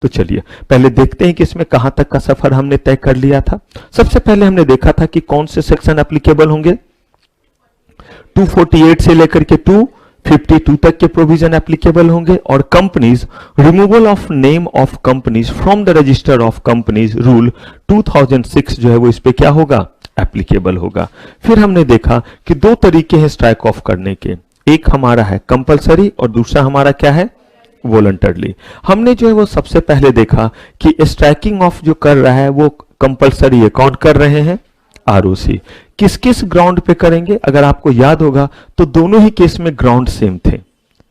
तो चलिए पहले देखते हैं कि इसमें कहां तक का सफर हमने तय कर लिया था। सबसे पहले हमने देखा था कि कौन से सेक्शन एप्लीकेबल होंगे, 248 से लेकर के 252 तक के प्रोविजन एप्लीकेबल होंगे, और companies removal of name of companies from the register of companies rule 2006 जो है वो इस पे क्या होगा, एप्लीकेबल होगा। फिर हमने देखा कि दो तरीके हैं स्ट्राइक ऑफ करने के, एक हमारा है कंपलसरी और दूसरा हमारा क्या है, वॉलंटरली। हमने जो है वो सबसे पहले देखा कि स्ट्राइकिंग ऑफ जो कर रहा है वो कंपलसरी है, कौन कर रहे हैं, आरओसी। किस किस ग्राउंड पे करेंगे, अगर आपको याद होगा तो दोनों ही केस में ग्राउंड सेम थे,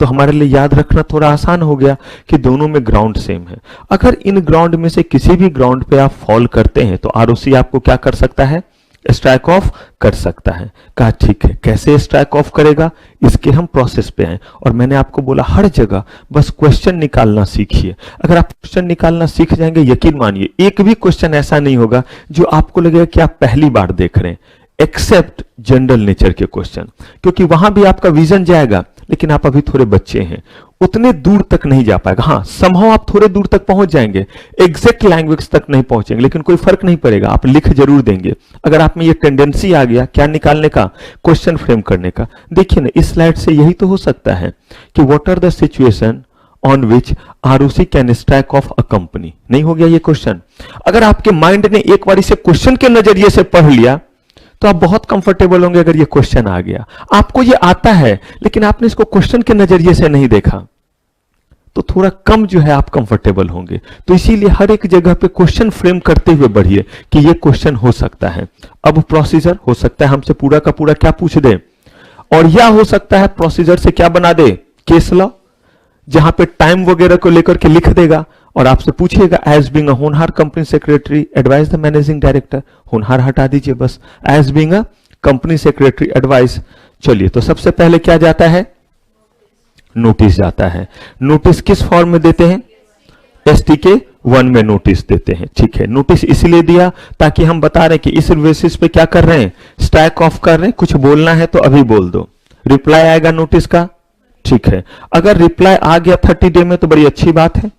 तो हमारे लिए याद रखना थोड़ा आसान हो गया कि दोनों में ग्राउंड सेम है। अगर इन ग्राउंड में से किसी भी ग्राउंड पे आप फॉल करते हैं तो आरओसी आपको क्या कर सकता है, स्ट्राइक ऑफ कर सकता है। कहा ठीक है, कैसे स्ट्राइक ऑफ करेगा, इसके हम प्रोसेस पे आए। और मैंने आपको बोला हर जगह बस क्वेश्चन निकालना सीखिए। अगर आप क्वेश्चन निकालना सीख जाएंगे, यकीन मानिए एक भी क्वेश्चन ऐसा नहीं होगा जो आपको लगेगा कि आप पहली बार देख रहे हैं, एक्सेप्ट जनरल नेचर के क्वेश्चन, क्योंकि वहां भी आपका विजन जाएगा, लेकिन आप अभी थोड़े बच्चे हैं, उतने दूर तक नहीं जा पाएगा। हाँ, संभव आप थोड़े दूर तक पहुंच जाएंगे, एग्जैक्ट लैंग्वेज तक नहीं पहुंचेंगे, लेकिन कोई फर्क नहीं पड़ेगा, आप लिख जरूर देंगे। अगर आप में ये टेंडेंसी आ गया क्या निकालने का, क्वेश्चन फ्रेम करने का, देखिए ना इस स्लाइड से यही तो हो सकता है कि what are the situation on which ROC can strike off a company. नहीं हो गया ये क्वेश्चन? अगर आपके माइंड ने एक बार इसे क्वेश्चन के नजरिए से पढ़ लिया तो आप बहुत कंफर्टेबल होंगे। अगर ये क्वेश्चन आ गया, आपको ये आता है लेकिन आपने इसको क्वेश्चन के नजरिए से नहीं देखा, तो थोड़ा कम जो है आप कंफर्टेबल होंगे। तो इसीलिए हर एक जगह पे क्वेश्चन फ्रेम करते हुए बढ़िए कि ये क्वेश्चन हो सकता है। अब प्रोसीजर हो सकता है हमसे पूरा का पूरा क्या पूछ दे, और या हो सकता है प्रोसीजर से क्या बना दे, केस लॉ, जहां पे टाइम वगैरह को लेकर के लिख देगा और आपसे पूछेगा एज बीइंग अ होनहार company secretary advice the managing director, होनहार हटा दीजिए बस, as being a company secretary advice. चलिए, तो सबसे पहले क्या जाता है, नोटिस जाता है। नोटिस किस फॉर्म में देते हैं, STK 1 में नोटिस देते हैं। ठीक है, नोटिस इसलिए दिया ताकि हम बता रहे हैं कि इस बेसिस पे क्या कर रहे हैं, स्ट्राइक ऑफ कर रहे हैं। कुछ बोलना है तो अभी बोल दो, रिप्लाई आएगा नोटिस का। ठीक है, अगर रिप्लाई आ गया 30 डे में तो बड़ी अच्छी बात है,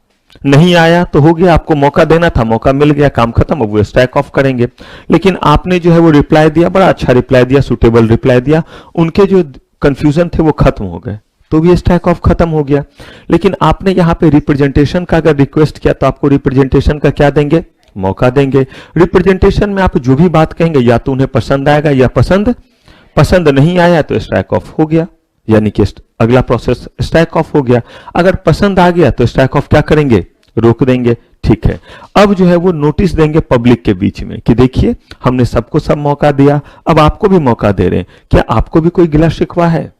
नहीं आया तो हो गया, आपको मौका देना था, मौका मिल गया, काम खत्म, अब वो स्ट्राइक ऑफ करेंगे। लेकिन आपने जो है वो रिप्लाई दिया, बड़ा अच्छा रिप्लाई दिया, सुटेबल रिप्लाई दिया, उनके जो कंफ्यूजन थे वो खत्म हो गए, तो भी स्ट्राइक ऑफ खत्म हो गया। लेकिन आपने यहां पे रिप्रेजेंटेशन का अगर रिक्वेस्ट किया तो आपको रिप्रेजेंटेशन का क्या देंगे, मौका देंगे। रिप्रेजेंटेशन में आप जो भी बात कहेंगे या तो उन्हें पसंद आएगा या पसंद नहीं आया तो स्ट्राइक ऑफ हो गया, यानी कि अगला प्रोसेस स्ट्राइक ऑफ हो गया। अगर पसंद आ गया तो स्ट्राइक ऑफ क्या करेंगे, रोक देंगे। ठीक है, अब जो है वो नोटिस देंगे पब्लिक के बीच में कि देखिए हमने सबको सब मौका दिया, अब आपको भी मौका दे रहे हैं, क्या आपको भी कोई गिला शिकवा है,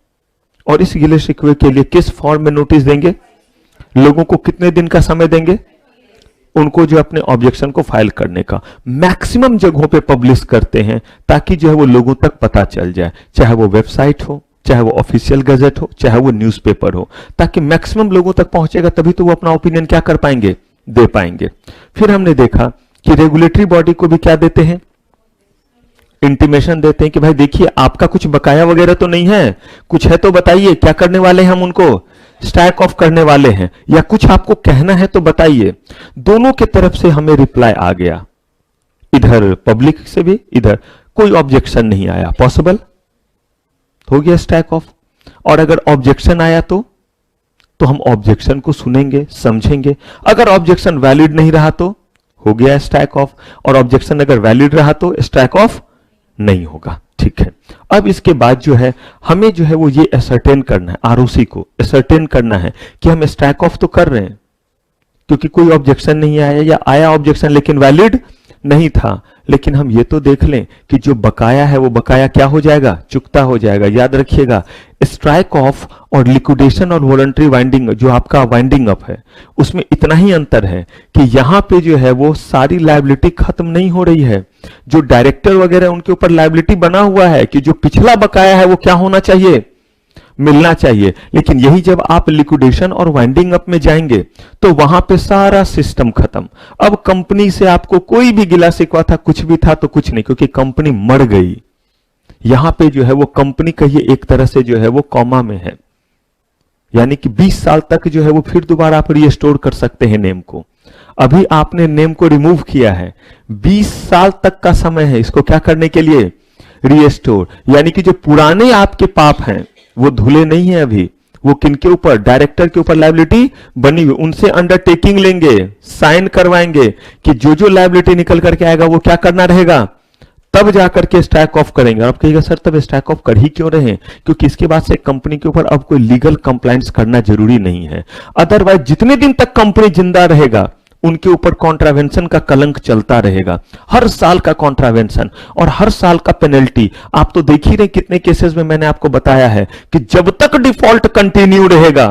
और इस गिले शिकवे के लिए किस फॉर्म में नोटिस देंगे, लोगों को कितने दिन का समय देंगे, उनको जो अपने ऑब्जेक्शन को फाइल करने का। मैक्सिमम जगहों पे पब्लिश करते हैं ताकि जो है वो लोगों तक पता चल जाए, चाहे वो वेबसाइट हो, चाहे वो ऑफिशियल गजट हो, चाहे वो न्यूज़पेपर हो, ताकि मैक्सिमम लोगों तक पहुंचेगा, तभी तो वो अपना ओपिनियन क्या कर पाएंगे, दे पाएंगे। फिर हमने देखा कि रेगुलेटरी बॉडी को भी क्या देते हैं, इंटीमेशन देते हैं कि भाई देखिए आपका कुछ बकाया वगैरह तो नहीं है, कुछ है तो बताइए, क्या करने वाले हैं हम उनको, स्ट्राइक ऑफ करने वाले हैं, या कुछ आपको कहना है तो बताइए। दोनों के तरफ से हमें रिप्लाई आ गया, इधर पब्लिक से भी, इधर कोई ऑब्जेक्शन नहीं आया, पॉसिबल हो गया स्ट्राइक ऑफ। और अगर ऑब्जेक्शन आया तो हम ऑब्जेक्शन को सुनेंगे, समझेंगे। अगर ऑब्जेक्शन वैलिड नहीं रहा तो हो गया स्ट्राइक ऑफ, और ऑब्जेक्शन अगर वैलिड रहा तो स्ट्राइक ऑफ नहीं होगा। ठीक है, अब इसके बाद जो है हमें जो है वो ये असर्टेन करना है, आरओसी को असर्टेन करना है कि हम स्ट्राइक ऑफ तो कर रहे हैं क्योंकि कोई ऑब्जेक्शन नहीं आया, या आया ऑब्जेक्शन लेकिन वैलिड नहीं था, लेकिन हम ये तो देख लें कि जो बकाया है वो बकाया क्या हो जाएगा, चुकता हो जाएगा। याद रखिएगा, स्ट्राइक ऑफ और लिक्विडेशन और वॉलंटरी वाइंडिंग, जो आपका वाइंडिंग अप है, उसमें इतना ही अंतर है कि यहां पे जो है वो सारी लायबिलिटी खत्म नहीं हो रही है। जो डायरेक्टर वगैरह उनके ऊपर लायबिलिटी बना हुआ है कि जो पिछला बकाया है वो क्या होना चाहिए, मिलना चाहिए। लेकिन यही जब आप लिक्विडेशन और वाइंडिंग अप में जाएंगे तो वहां पे सारा सिस्टम खत्म। अब कंपनी से आपको कोई भी गिला शिकवा था, कुछ भी था तो कुछ नहीं, क्योंकि कंपनी मर गई। यहां पे जो है वो कंपनी कहिए एक तरह से जो है वो कॉमा में है, यानी कि 20 साल तक जो है वो फिर दोबारा आप रिस्टोर कर सकते हैं नेम को। अभी आपने नेम को रिमूव किया है, 20 साल तक का समय है इसको क्या करने के लिए, रीस्टोर। यानी कि जो पुराने आपके पाप हैं वो धुले नहीं है अभी, वो किनके ऊपर, डायरेक्टर के ऊपर लायबिलिटी बनी हुई, उनसे अंडरटेकिंग लेंगे, साइन करवाएंगे कि जो लायबिलिटी निकल करके आएगा वो क्या करना रहेगा, तब जाकर के स्ट्राइक ऑफ करेंगे। और आप कहिएगा सर तब स्ट्राइक ऑफ कर ही क्यों रहे, क्योंकि इसके बाद से कंपनी के ऊपर अब कोई लीगल कंप्लायंस करना जरूरी नहीं है। अदरवाइज जितने दिन तक कंपनी जिंदा रहेगा उनके ऊपर कॉन्ट्रावेंशन का कलंक चलता रहेगा, हर साल का कॉन्ट्रावेंशन और हर साल का पेनल्टी। आप तो देख ही रहे कितने केसेस में मैंने आपको बताया है कि जब तक डिफॉल्ट कंटिन्यू रहेगा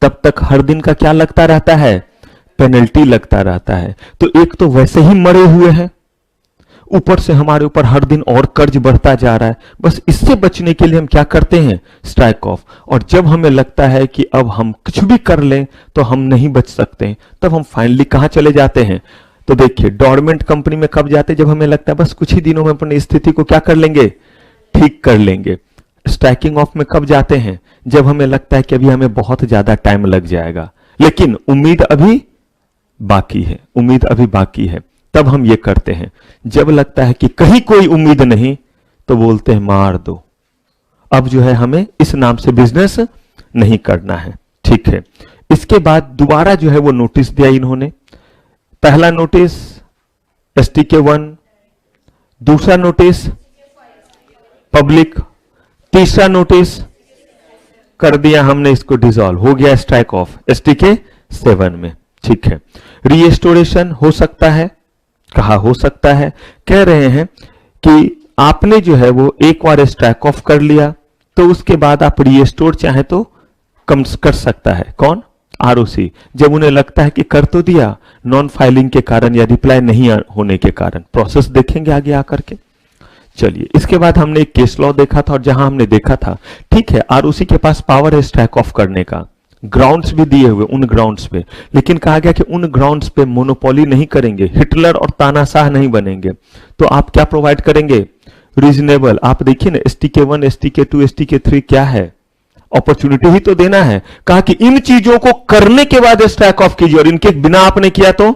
तब तक हर दिन का क्या लगता रहता है, पेनल्टी लगता रहता है। तो एक तो वैसे ही मरे हुए हैं, ऊपर से हमारे ऊपर हर दिन और कर्ज बढ़ता जा रहा है। बस इससे बचने के लिए हम क्या करते हैं, स्ट्राइक ऑफ। और जब हमें लगता है कि अब हम कुछ भी कर लें तो हम नहीं बच सकते, तब हम फाइनली कहां चले जाते हैं, तो देखिए डोरमेंट कंपनी में कब जाते हैं, जब हमें लगता है बस कुछ ही दिनों में अपनी स्थिति को क्या कर लेंगे, ठीक कर लेंगे। स्ट्राइकिंग ऑफ में कब जाते हैं, जब हमें लगता है कि अभी हमें बहुत ज्यादा टाइम लग जाएगा, लेकिन उम्मीद अभी बाकी है, उम्मीद अभी बाकी है, तब हम ये करते हैं। जब लगता है कि कहीं कोई उम्मीद नहीं तो बोलते हैं मार दो, अब जो है हमें इस नाम से बिजनेस नहीं करना है। ठीक है, इसके बाद दोबारा जो है वो नोटिस दिया इन्होंने। पहला नोटिस STK1, दूसरा नोटिस पब्लिक, तीसरा नोटिस कर दिया हमने इसको डिसॉल्व, हो गया स्ट्राइक ऑफ STK7 में। ठीक है, रीएस्टोरेशन हो सकता है, कहा हो सकता है, कह रहे हैं कि आपने जो है वो एक बार स्ट्राइक ऑफ कर लिया तो उसके बाद आप रीस्टोर चाहे तो कम कर सकता है, कौन, ROC, जब उन्हें लगता है कि कर तो दिया, नॉन फाइलिंग के कारण या रिप्लाई नहीं होने के कारण। प्रोसेस देखेंगे आगे आकर के। चलिए, इसके बाद हमने एक केस लॉ देखा था और जहां हमने देखा था ठीक है ROC के पास पावर है स्ट्राइक ऑफ करने का, ग्राउंड्स भी दिए हुए उन ग्राउंड्स पे, लेकिन कहा गया कि उन ग्राउंड्स पे मोनोपोली नहीं करेंगे, हिटलर और तानाशाह नहीं बनेंगे। तो आप क्या प्रोवाइड करेंगे, रीजनेबल। आप देखिए ना STK1, STK2, STK3 क्या है, अपॉर्चुनिटी ही तो देना है। कहा कि इन चीजों को करने के बाद स्ट्राइक ऑफ कीजिए, और इनके बिना आपने किया तो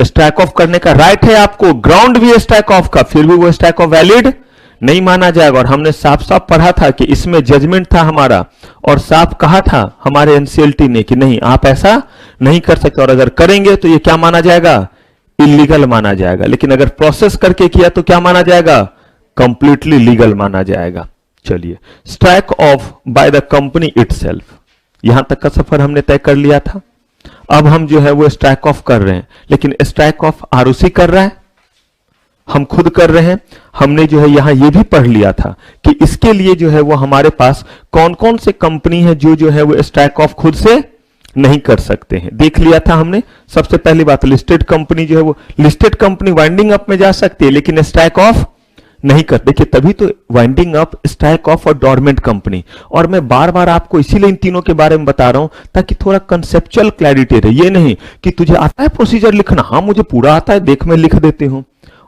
स्ट्राइक ऑफ करने का राइट है आपको, ग्राउंड भी है स्ट्राइक ऑफ का, फिर भी वो स्ट्राइक ऑफ वैलिड नहीं माना जाएगा। और हमने साफ साफ पढ़ा था कि इसमें जजमेंट था हमारा, और साफ कहा था हमारे NCLT ने कि नहीं आप ऐसा नहीं कर सकते, और अगर करेंगे तो ये क्या माना जाएगा, इलीगल माना जाएगा। लेकिन अगर प्रोसेस करके किया तो क्या माना जाएगा, कंप्लीटली लीगल माना जाएगा। चलिए, strike off bye the company itself, यहां तक का सफर हमने तय कर लिया था। अब हम जो है वो स्ट्राइक ऑफ कर रहे हैं, लेकिन स्ट्राइक ऑफ ROC कर रहा है, हम खुद कर रहे हैं। हमने जो है यहां ये भी पढ़ लिया था कि इसके लिए जो है वो हमारे पास कौन कौन से कंपनी है जो है वो स्ट्राइक ऑफ खुद से नहीं कर सकते हैं, देख लिया था हमने। सबसे पहली बात, लिस्टेड कंपनी जो है वो, लिस्टेड कंपनी वाइंडिंग अप में जा सकती है लेकिन स्ट्राइक ऑफ नहीं कर, देखिए तभी तो वाइंडिंग अप, स्ट्राइक ऑफ और डोरमेंट कंपनी। और मैं बार बार आपको इसीलिए इन तीनों के बारे में बता रहा हूं ताकि थोड़ा कंसेप्चुअल क्लैरिटी रहे। ये नहीं कि तुझे आता है प्रोसीजर लिखना, हाँ मुझे पूरा आता है, देख मैं लिख देती हूं।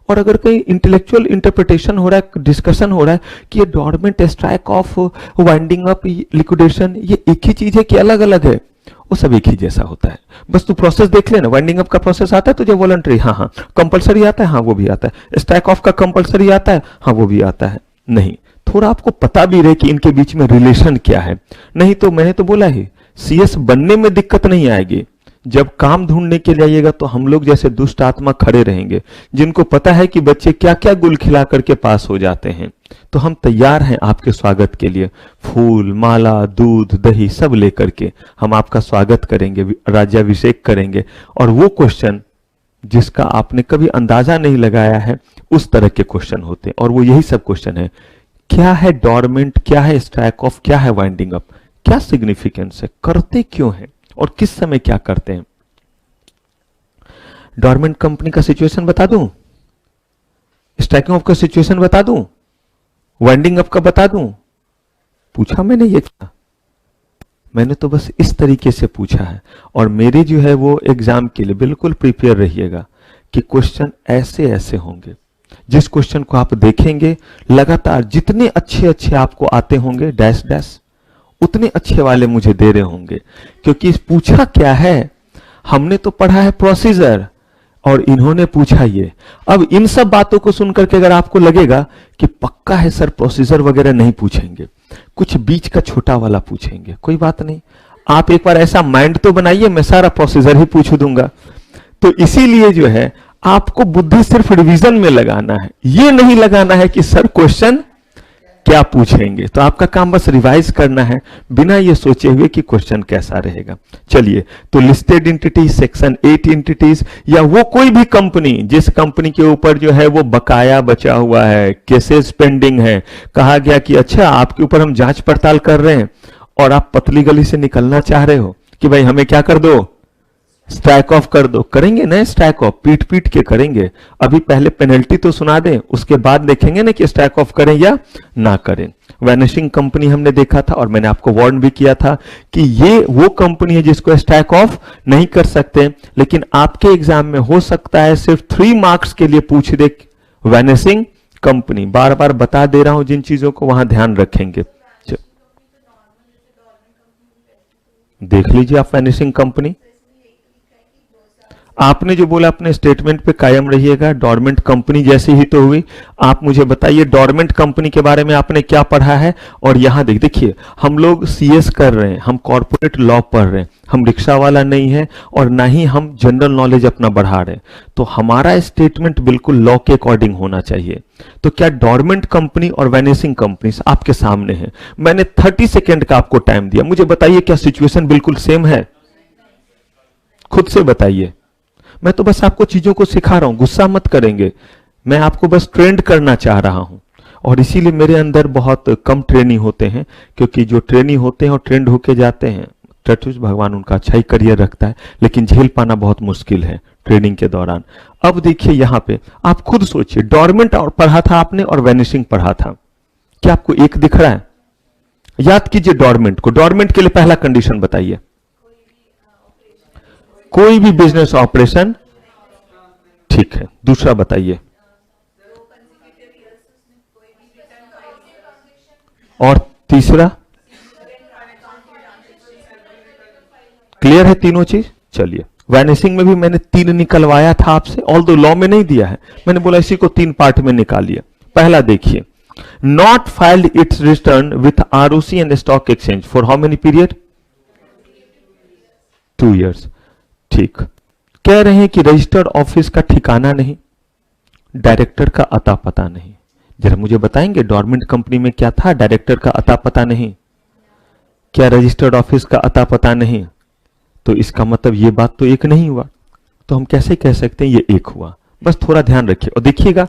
और अगर कहीं इंटेलेक्चुअल इंटरप्रिटेशन हो रहा है, डिस्कशन हो रहा है कि ये dormant, strike off, winding up, liquidation, ये एक ही चीज है कि अलग अलग है, वो सब एक ही जैसा होता है। बस तू प्रोसेस देख लेना, वाइंडिंग अप का प्रोसेस आता है तुझे वॉलंटरी, हाँ हाँ, कंपलसरी आता है, हाँ वो भी आता है, स्ट्राइक ऑफ का कंपलसरी आता है, हाँ वो भी आता है। नहीं, थोड़ा आपको पता भी रहे कि इनके बीच में रिलेशन क्या है, नहीं तो मैंने तो बोला ही CS बनने में दिक्कत नहीं आएगी। जब काम ढूंढने के लिए आइएगा तो हम लोग जैसे दुष्ट आत्मा खड़े रहेंगे, जिनको पता है कि बच्चे क्या क्या गुल खिला करके पास हो जाते हैं। तो हम तैयार हैं आपके स्वागत के लिए, फूल, माला, दूध, दही सब लेकर के हम आपका स्वागत करेंगे, राज्याभिषेक करेंगे। और वो क्वेश्चन जिसका आपने कभी अंदाजा नहीं लगाया है, उस तरह के क्वेश्चन होते हैं। और वो यही सब क्वेश्चन है, क्या है डोरमेंट, क्या है स्ट्राइक ऑफ, क्या है वाइंडिंग अप, क्या सिग्निफिकेंस है, करते क्यों है और किस समय क्या करते हैं। डोरमेंट कंपनी का सिचुएशन बता दूं, स्ट्राइकिंग ऑफ का सिचुएशन बता दूं, वाइंडिंग अप का बता दूं, पूछा मैंने ये क्या, मैंने तो बस इस तरीके से पूछा है। और मेरे जो है वो एग्जाम के लिए बिल्कुल प्रिपेयर रहिएगा कि क्वेश्चन ऐसे ऐसे होंगे। जिस क्वेश्चन को आप देखेंगे लगातार, जितने अच्छे अच्छे आपको आते होंगे डैश डैश, उतने अच्छे वाले मुझे दे रहे होंगे, क्योंकि पूछा क्या है हमने तो पढ़ा है प्रोसीजर और इन्होंने पूछा ये। अब इन सब बातों को सुनकर के अगर आपको लगेगा कि पक्का है सर प्रोसीजर वगैरह नहीं पूछेंगे, कुछ बीच का छोटा वाला पूछेंगे, कोई बात नहीं, आप एक बार ऐसा माइंड तो बनाइए, मैं सारा प्रोसीजर ही पूछ दूंगा। तो इसीलिए जो है आपको बुद्धि सिर्फ रिवीजन में लगाना है, ये नहीं लगाना है कि सर क्वेश्चन क्या पूछेंगे। तो आपका काम बस रिवाइज करना है बिना ये सोचे हुए कि क्वेश्चन कैसा रहेगा। चलिए, तो लिस्टेड एंटिटीज, सेक्शन 8 एंटिटीज, या वो कोई भी कंपनी जिस कंपनी के ऊपर जो है वो बकाया बचा हुआ है, केसेस पेंडिंग है, कहा गया कि अच्छा आपके ऊपर हम जांच पड़ताल कर रहे हैं और आप पतली गली से निकलना चाह रहे हो कि भाई हमें क्या कर दो, स्ट्राइक ऑफ कर दो। करेंगे ना स्ट्राइक ऑफ, पीट पीट के करेंगे। अभी पहले पेनल्टी तो सुना दें, उसके बाद देखेंगे ना कि स्ट्राइक ऑफ करें या ना करें। वैनिशिंग कंपनी हमने देखा था और मैंने आपको वार्न भी किया था कि ये वो कंपनी है जिसको स्ट्राइक ऑफ नहीं कर सकते, लेकिन आपके एग्जाम में हो सकता है सिर्फ 3 मार्क्स के लिए पूछ दे वैनिशिंग कंपनी। बार बार बता दे रहा हूं जिन चीजों को, वहां ध्यान रखेंगे। देख लीजिए आप वैनिशिंग कंपनी, आपने जो बोला अपने स्टेटमेंट पे कायम रहिएगा। डोरमेंट कंपनी जैसी ही तो हुई। आप मुझे बताइए डोरमेंट कंपनी के बारे में आपने क्या पढ़ा है। और यहां देखिए हम लोग सीएस कर रहे हैं, हम कॉर्पोरेट लॉ पढ़ रहे हैं, हम रिक्शा वाला नहीं है और ना ही हम जनरल नॉलेज अपना बढ़ा रहे हैं। तो हमारा स्टेटमेंट बिल्कुल लॉ के अकॉर्डिंग होना चाहिए। तो क्या डोरमेंट कंपनी और वैनिशिंग कंपनी आपके सामने है। मैंने 30 सेकेंड का आपको टाइम दिया, मुझे बताइए क्या सिचुएशन बिल्कुल सेम है, खुद से बताइए। मैं तो बस आपको चीजों को सिखा रहा हूं, गुस्सा मत करेंगे। मैं आपको बस ट्रेंड करना चाह रहा हूं और इसीलिए मेरे अंदर बहुत कम ट्रेनी होते हैं, क्योंकि जो ट्रेनी होते हैं और ट्रेंड होके जाते हैं, चतुर्थ भगवान उनका अच्छा ही करियर रखता है, लेकिन झेल पाना बहुत मुश्किल है ट्रेनिंग के दौरान। अब देखिए यहां पे आप खुद सोचिए, डोरमेंट और पढ़ा था आपने और वैनिशिंग पढ़ा था, क्या आपको एक दिख रहा है? याद कीजिए डोरमेंट को। डोरमेंट के लिए पहला कंडीशन बताइए। कोई भी बिजनेस ऑपरेशन, ठीक है। दूसरा बताइए, और तीसरा, क्लियर है तीनों चीज। चलिए, वैनिशिंग में भी मैंने 3 निकलवाया था आपसे, ऑल्दो लॉ में नहीं दिया है, मैंने बोला इसी को 3 पार्ट में निकालिए। पहला देखिए, not filed it's return with ROC and stock exchange for how many period, 2 years। ठीक, कह रहे हैं कि रजिस्टर्ड ऑफिस का ठिकाना नहीं, डायरेक्टर का अता पता नहीं। जरा मुझे बताएंगे डोरमेंट कंपनी में क्या था? डायरेक्टर का अता पता नहीं, क्या रजिस्टर्ड ऑफिस का अता पता नहीं? तो इसका मतलब ये बात तो एक नहीं हुआ। तो हम कैसे कह सकते हैं ये एक हुआ? बस थोड़ा ध्यान रखिए। और देखिएगा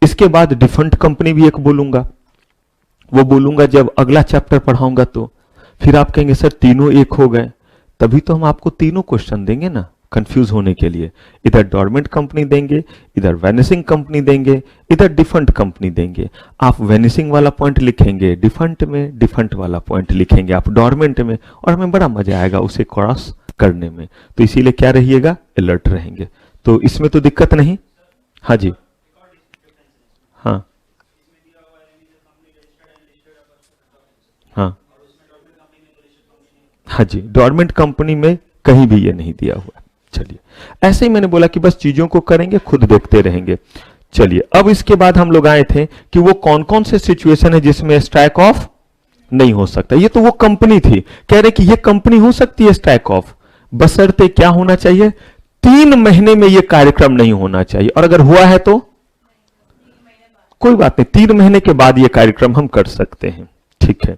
इसके बाद डिफरेंट कंपनी भी एक बोलूंगा, वो बोलूंगा जब अगला चैप्टर पढ़ाऊंगा। तो फिर आप कहेंगे सर तीनों एक हो गए, तभी तो हम आपको तीनों क्वेश्चन देंगे ना, कंफ्यूज होने के लिए। इधर डोरमेंट कंपनी देंगे, इधर वैनिशिंग कंपनी देंगे, इधर डिफरेंट कंपनी देंगे। आप वैनिशिंग वाला पॉइंट लिखेंगे डिफरेंट में, डिफरेंट वाला पॉइंट लिखेंगे आप डोरमेंट में, और हमें बड़ा मजा आएगा उसे क्रॉस करने में। तो इसीलिए क्या रहिएगा, अलर्ट रहेंगे। तो इसमें तो दिक्कत नहीं। हाँ जी, हाँ हाँ हाँ जी, डोरमेंट कंपनी में कहीं भी ये नहीं दिया हुआ। चलिए, ऐसे ही मैंने बोला कि बस चीजों को करेंगे, खुद देखते रहेंगे। चलिए, अब इसके बाद हम लोग आए थे कि वो कौन कौन से सिचुएशन है जिसमें स्ट्राइक ऑफ नहीं हो सकता। ये तो वो कंपनी थी, कह रहे कि ये कंपनी हो सकती है स्ट्राइक ऑफ, बशर्ते क्या होना चाहिए, 3 महीने में ये कार्यक्रम नहीं होना चाहिए। और अगर हुआ है तो कोई बात नहीं, 3 महीने के बाद ये कार्यक्रम हम कर सकते हैं। ठीक है,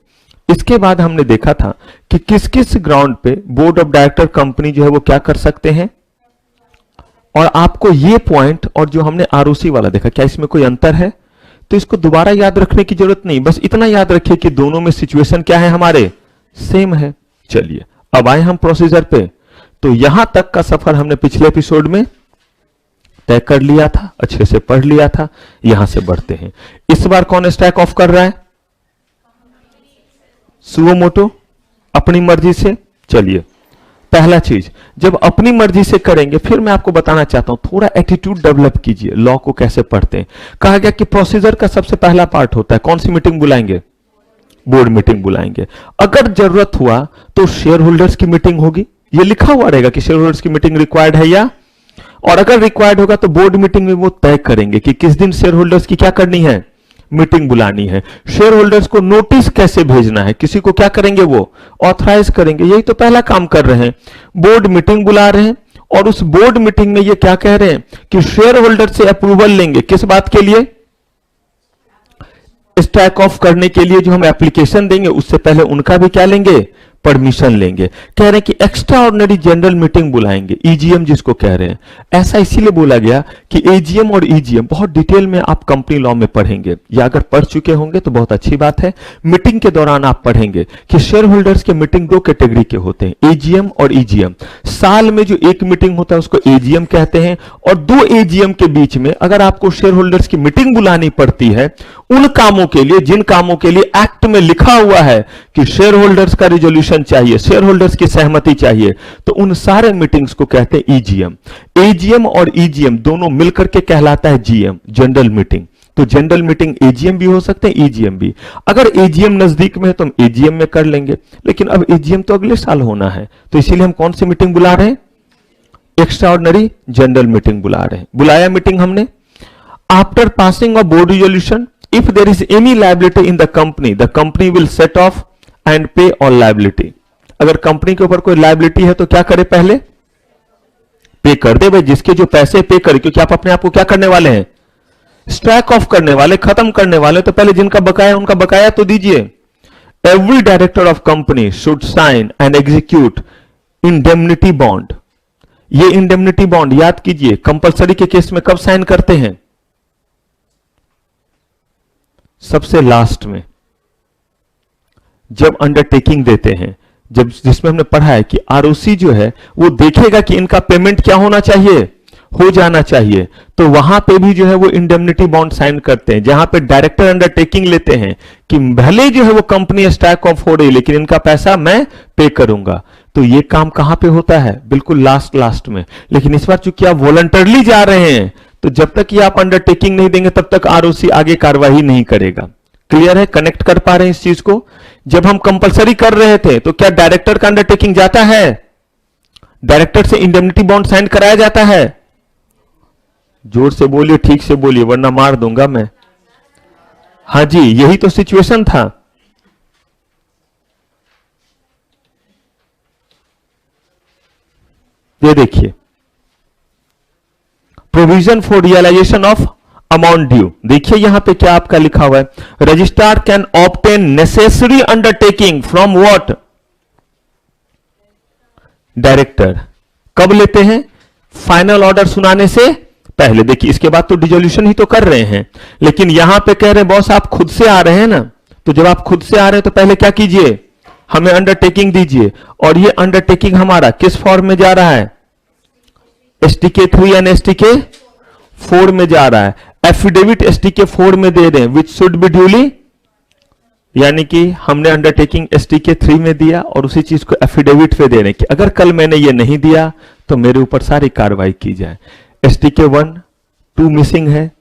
इसके बाद हमने देखा था कि किस किस ग्राउंड पे बोर्ड ऑफ डायरेक्टर कंपनी जो है वो क्या कर सकते हैं। और आपको ये पॉइंट और जो हमने आरओसी वाला देखा, क्या इसमें कोई अंतर है? तो इसको दोबारा याद रखने की जरूरत नहीं, बस इतना याद रखिए कि दोनों में सिचुएशन क्या है, हमारे सेम है। चलिए, अब आए हम प्रोसीजर पे। तो यहां तक का सफर हमने पिछले एपिसोड में तय कर लिया था, अच्छे से पढ़ लिया था। यहां से बढ़ते हैं। इस बार कौन स्ट्राइक ऑफ कर रहा है? सुओ मोटो, अपनी मर्जी से। चलिए, पहला चीज, जब अपनी मर्जी से करेंगे, फिर मैं आपको बताना चाहता हूं थोड़ा एटीट्यूड डेवलप कीजिए, लॉ को कैसे पढ़ते हैं। कहा गया कि प्रोसीजर का सबसे पहला पार्ट होता है, कौन सी मीटिंग बुलाएंगे? बोर्ड मीटिंग बुलाएंगे। अगर जरूरत हुआ तो शेयर होल्डर्स की मीटिंग होगी, ये लिखा हुआ रहेगा कि शेयर होल्डर्स की मीटिंग रिक्वायर्ड है या, और अगर रिक्वायर्ड होगा तो बोर्ड मीटिंग में वो तय करेंगे कि किस दिन शेयर होल्डर्स की क्या करनी है, मीटिंग बुलानी है। शेयर होल्डर्स को नोटिस कैसे भेजना है, किसी को क्या करेंगे, वो ऑथराइज करेंगे। यही तो पहला काम कर रहे हैं, बोर्ड मीटिंग बुला रहे हैं और उस बोर्ड मीटिंग में ये क्या कह रहे हैं कि शेयर होल्डर से अप्रूवल लेंगे, किस बात के लिए, स्टैक ऑफ करने के लिए जो हम एप्लीकेशन देंगे उससे पहले उनका भी क्या लेंगे, परमिशन लेंगे। कह रहे हैं कि एक्स्ट्रा ऑर्डिनरी जनरल मीटिंग बुलाएंगे, ईजीएम जिसको कह रहे हैं। ऐसा इसीलिए बोला गया कि एजीएम और ईजीएम बहुत डिटेल में आप कंपनी लॉ में पढ़ेंगे, या अगर पढ़ चुके होंगे तो बहुत अच्छी बात है। मीटिंग के दौरान आप पढ़ेंगे कि शेयर होल्डर्स के मीटिंग दो कैटेगरी के होते हैं, एजीएम और ईजीएम। साल में जो एक मीटिंग होता है उसको एजीएम कहते हैं, और दो एजीएम के बीच में अगर आपको शेयर होल्डर्स की मीटिंग बुलानी पड़ती है उन कामों के लिए जिन कामों के लिए एक्ट में लिखा हुआ है कि शेयर होल्डर्स का रिजोल्यूशन चाहिए, शेयर होल्डर्स की सहमति चाहिए, तो उन सारे मीटिंग्स को कहते हैं ईजीएम। एजीएम और ईजीएम दोनों मिलकर के कहलाता है जीएम, जनरल मीटिंग। तो जनरल मीटिंग एजीएम भी हो सकते हैं, ईजीएम भी। अगर एजीएम नजदीक में है तो हम एजीएम में कर लेंगे, लेकिन अब एजीएम तो अगले साल होना है, तो इसीलिए हम कौन सी मीटिंग बुला रहे हैं, एक्स्ट्रा ऑर्डिनरी जनरल मीटिंग बुला रहे हैं। बुलाया मीटिंग हमने। After passing of board resolution, if there is any liability in the company will set off and pay all liability। अगर कंपनी के ऊपर कोई लाइबिलिटी है तो क्या करे, पहले पे कर दे भाई, जिसके जो पैसे पे करे, क्योंकि आप अपने आप को क्या करने वाले हैं, स्टैक ऑफ करने वाले, खत्म करने वाले, तो पहले जिनका बकाया उनका बकाया तो दीजिए। Every director of company should sign and execute indemnity bond. ये इंडेमनिटी बॉन्ड याद कीजिए कंपलसरी के केस में कब साइन करते हैं, सबसे लास्ट में, जब अंडरटेकिंग देते हैं, जब जिसमें हमने पढ़ा है कि आरओसी जो है वो देखेगा कि इनका पेमेंट क्या होना चाहिए, हो जाना चाहिए, तो वहां पे भी जो है वो इंडेमनिटी बॉन्ड साइन करते हैं, जहां पे डायरेक्टर अंडरटेकिंग लेते हैं कि भले जो है वो कंपनी स्टैक ऑफ हो रही लेकिन इनका पैसा मैं पे करूंगा। तो ये काम कहां पे होता है, बिल्कुल लास्ट में। लेकिन इस बार चूंकि आप वॉलंटरली जा रहे हैं तो जब तक ये आप अंडरटेकिंग नहीं देंगे तब तक आरओसी आगे कार्रवाई नहीं करेगा। क्लियर है, कनेक्ट कर पा रहे हैं इस चीज को। जब हम कंपलसरी कर रहे थे तो क्या डायरेक्टर का अंडरटेकिंग जाता है, डायरेक्टर से इंडेमनिटी बॉन्ड साइन कराया जाता है, जोर से बोलिए, ठीक से बोलिए वरना मार दूंगा मैं। हां जी, यही तो सिचुएशन था। ये देखिए, provision for realisation of amount due. देखिए यहां पे क्या आपका लिखा हुआ है, registrar can obtain necessary undertaking from what, director. कब लेते हैं, फाइनल ऑर्डर सुनाने से पहले। देखिए इसके बाद तो डिसोल्यूशन ही तो कर रहे हैं, लेकिन यहां पे कह रहे हैं बॉस आप खुद से आ रहे हैं ना, तो जब आप खुद से आ रहे हैं तो पहले क्या कीजिए, हमें अंडरटेकिंग दीजिए। और ये अंडरटेकिंग हमारा किस फॉर्म में जा रहा है, एसटीके 3 एंड एसटीके 4 में जा रहा है। एफिडेविट एसटीके 4 में दे रहे हैं, विच शुड बी ड्यूली, यानी कि हमने अंडरटेकिंग एसटीके 3 में दिया और उसी चीज को एफिडेविट पे दे रहे हैं कि अगर कल मैंने ये नहीं दिया तो मेरे ऊपर सारी कार्रवाई की जाए। एसटीके 1, 2 मिसिंग है,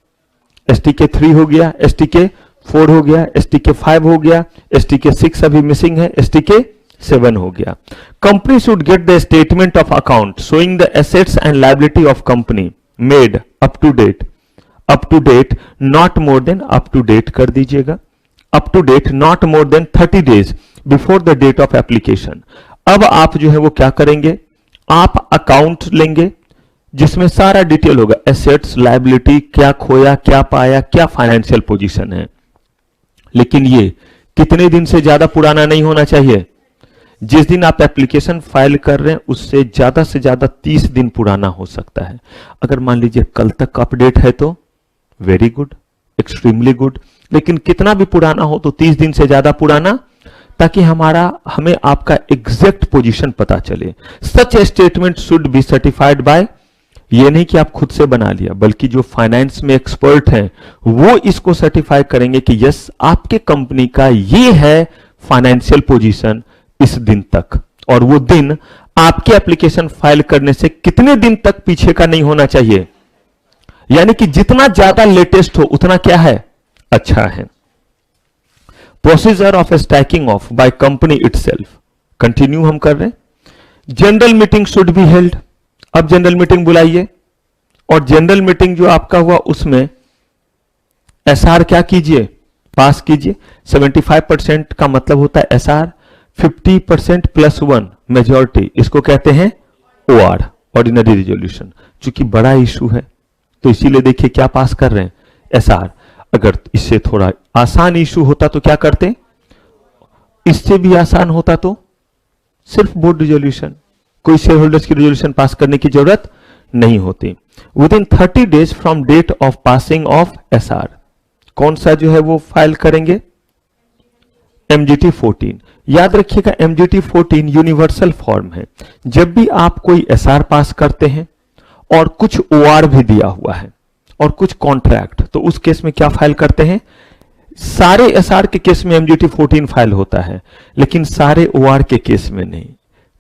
एसटीके 3 हो गया, एसटीके 4 हो गया, एसटीके 5 हो गया, एसटीके 6 अभी मिसिंग है, एसटीके 7 हो गया। Company should get the statement of account showing the assets and liability of company made up to date not more than, up to date कर दीजिएगा, up to date not more than 30 days before the date of application. अब आप जो है वो क्या करेंगे, आप अकाउंट लेंगे जिसमें सारा डिटेल होगा, एसेट्स, लायबिलिटी, क्या खोया, क्या पाया, क्या फाइनेंशियल पोजीशन है। लेकिन ये कितने दिन से ज्यादा पुराना नहीं होना चाहिए, जिस दिन आप एप्लीकेशन फाइल कर रहे हैं उससे ज्यादा से ज्यादा 30 दिन पुराना हो सकता है। अगर मान लीजिए कल तक अपडेट है तो वेरी गुड, एक्सट्रीमली गुड, लेकिन कितना भी पुराना हो तो 30 दिन से ज्यादा पुराना, ताकि हमें आपका एग्जैक्ट पोजीशन पता चले। Such a statement should be certified by, ये नहीं कि आप खुद से बना लिया, बल्कि जो फाइनेंस में एक्सपर्ट हैं वो इसको सर्टिफाई करेंगे कि यस आपके कंपनी का ये है फाइनेंशियल पोजीशन इस दिन तक, और वो दिन आपके एप्लीकेशन फाइल करने से कितने दिन तक पीछे का नहीं होना चाहिए। यानी कि जितना ज्यादा लेटेस्ट हो उतना क्या है, अच्छा है। Procedure of stacking of by company itself, continue हम कर रहे हैं। General meeting should be held. अब जनरल मीटिंग बुलाइए और जनरल मीटिंग जो आपका हुआ उसमें एसआर क्या कीजिए, पास कीजिए। 75% का मतलब होता है एसआर, 50% प्लस 1 मेजॉरिटी, इसको कहते हैं ओआर, ऑर्डिनरी रिजोल्यूशन। चूंकि बड़ा इशू है तो इसीलिए देखिए क्या पास कर रहे हैं, एसआर। अगर इससे थोड़ा आसान इशू होता तो क्या करते, इससे भी आसान होता तो सिर्फ बोर्ड रिजोल्यूशन, कोई शेयर होल्डर्स की रिजोल्यूशन पास करने की जरूरत नहीं होती। Within 30 days from date of passing of SR, कौन सा जो है वो फाइल करेंगे, एमजीटी 14। याद रखिएगा एमजीटी 14 यूनिवर्सल फॉर्म है। जब भी आप कोई एसआर पास करते हैं और कुछ ओआर भी दिया हुआ है और कुछ कॉन्ट्रैक्ट, तो उस केस में क्या फाइल करते हैं, सारे एसआर के केस में एमजीटी 14 फाइल होता है, लेकिन सारे ओआर के केस में नहीं।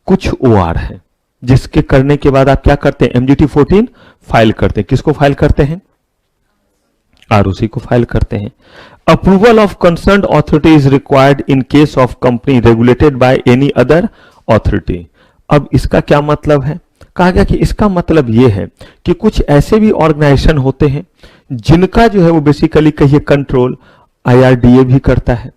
कुछ ओआर है जिसके करने के बाद आप क्या करते हैं, एमजीटी 14 फाइल करते हैं। किसको फाइल करते हैं, आरओसी को फाइल करते हैं। Approval of concerned authority is required in case of company regulated by any other authority. अब इसका क्या मतलब है, कहा गया कि इसका मतलब यह है कि कुछ ऐसे भी ऑर्गेनाइजेशन होते हैं जिनका जो है वो बेसिकली कहिए कंट्रोल आईआरडीए भी करता है,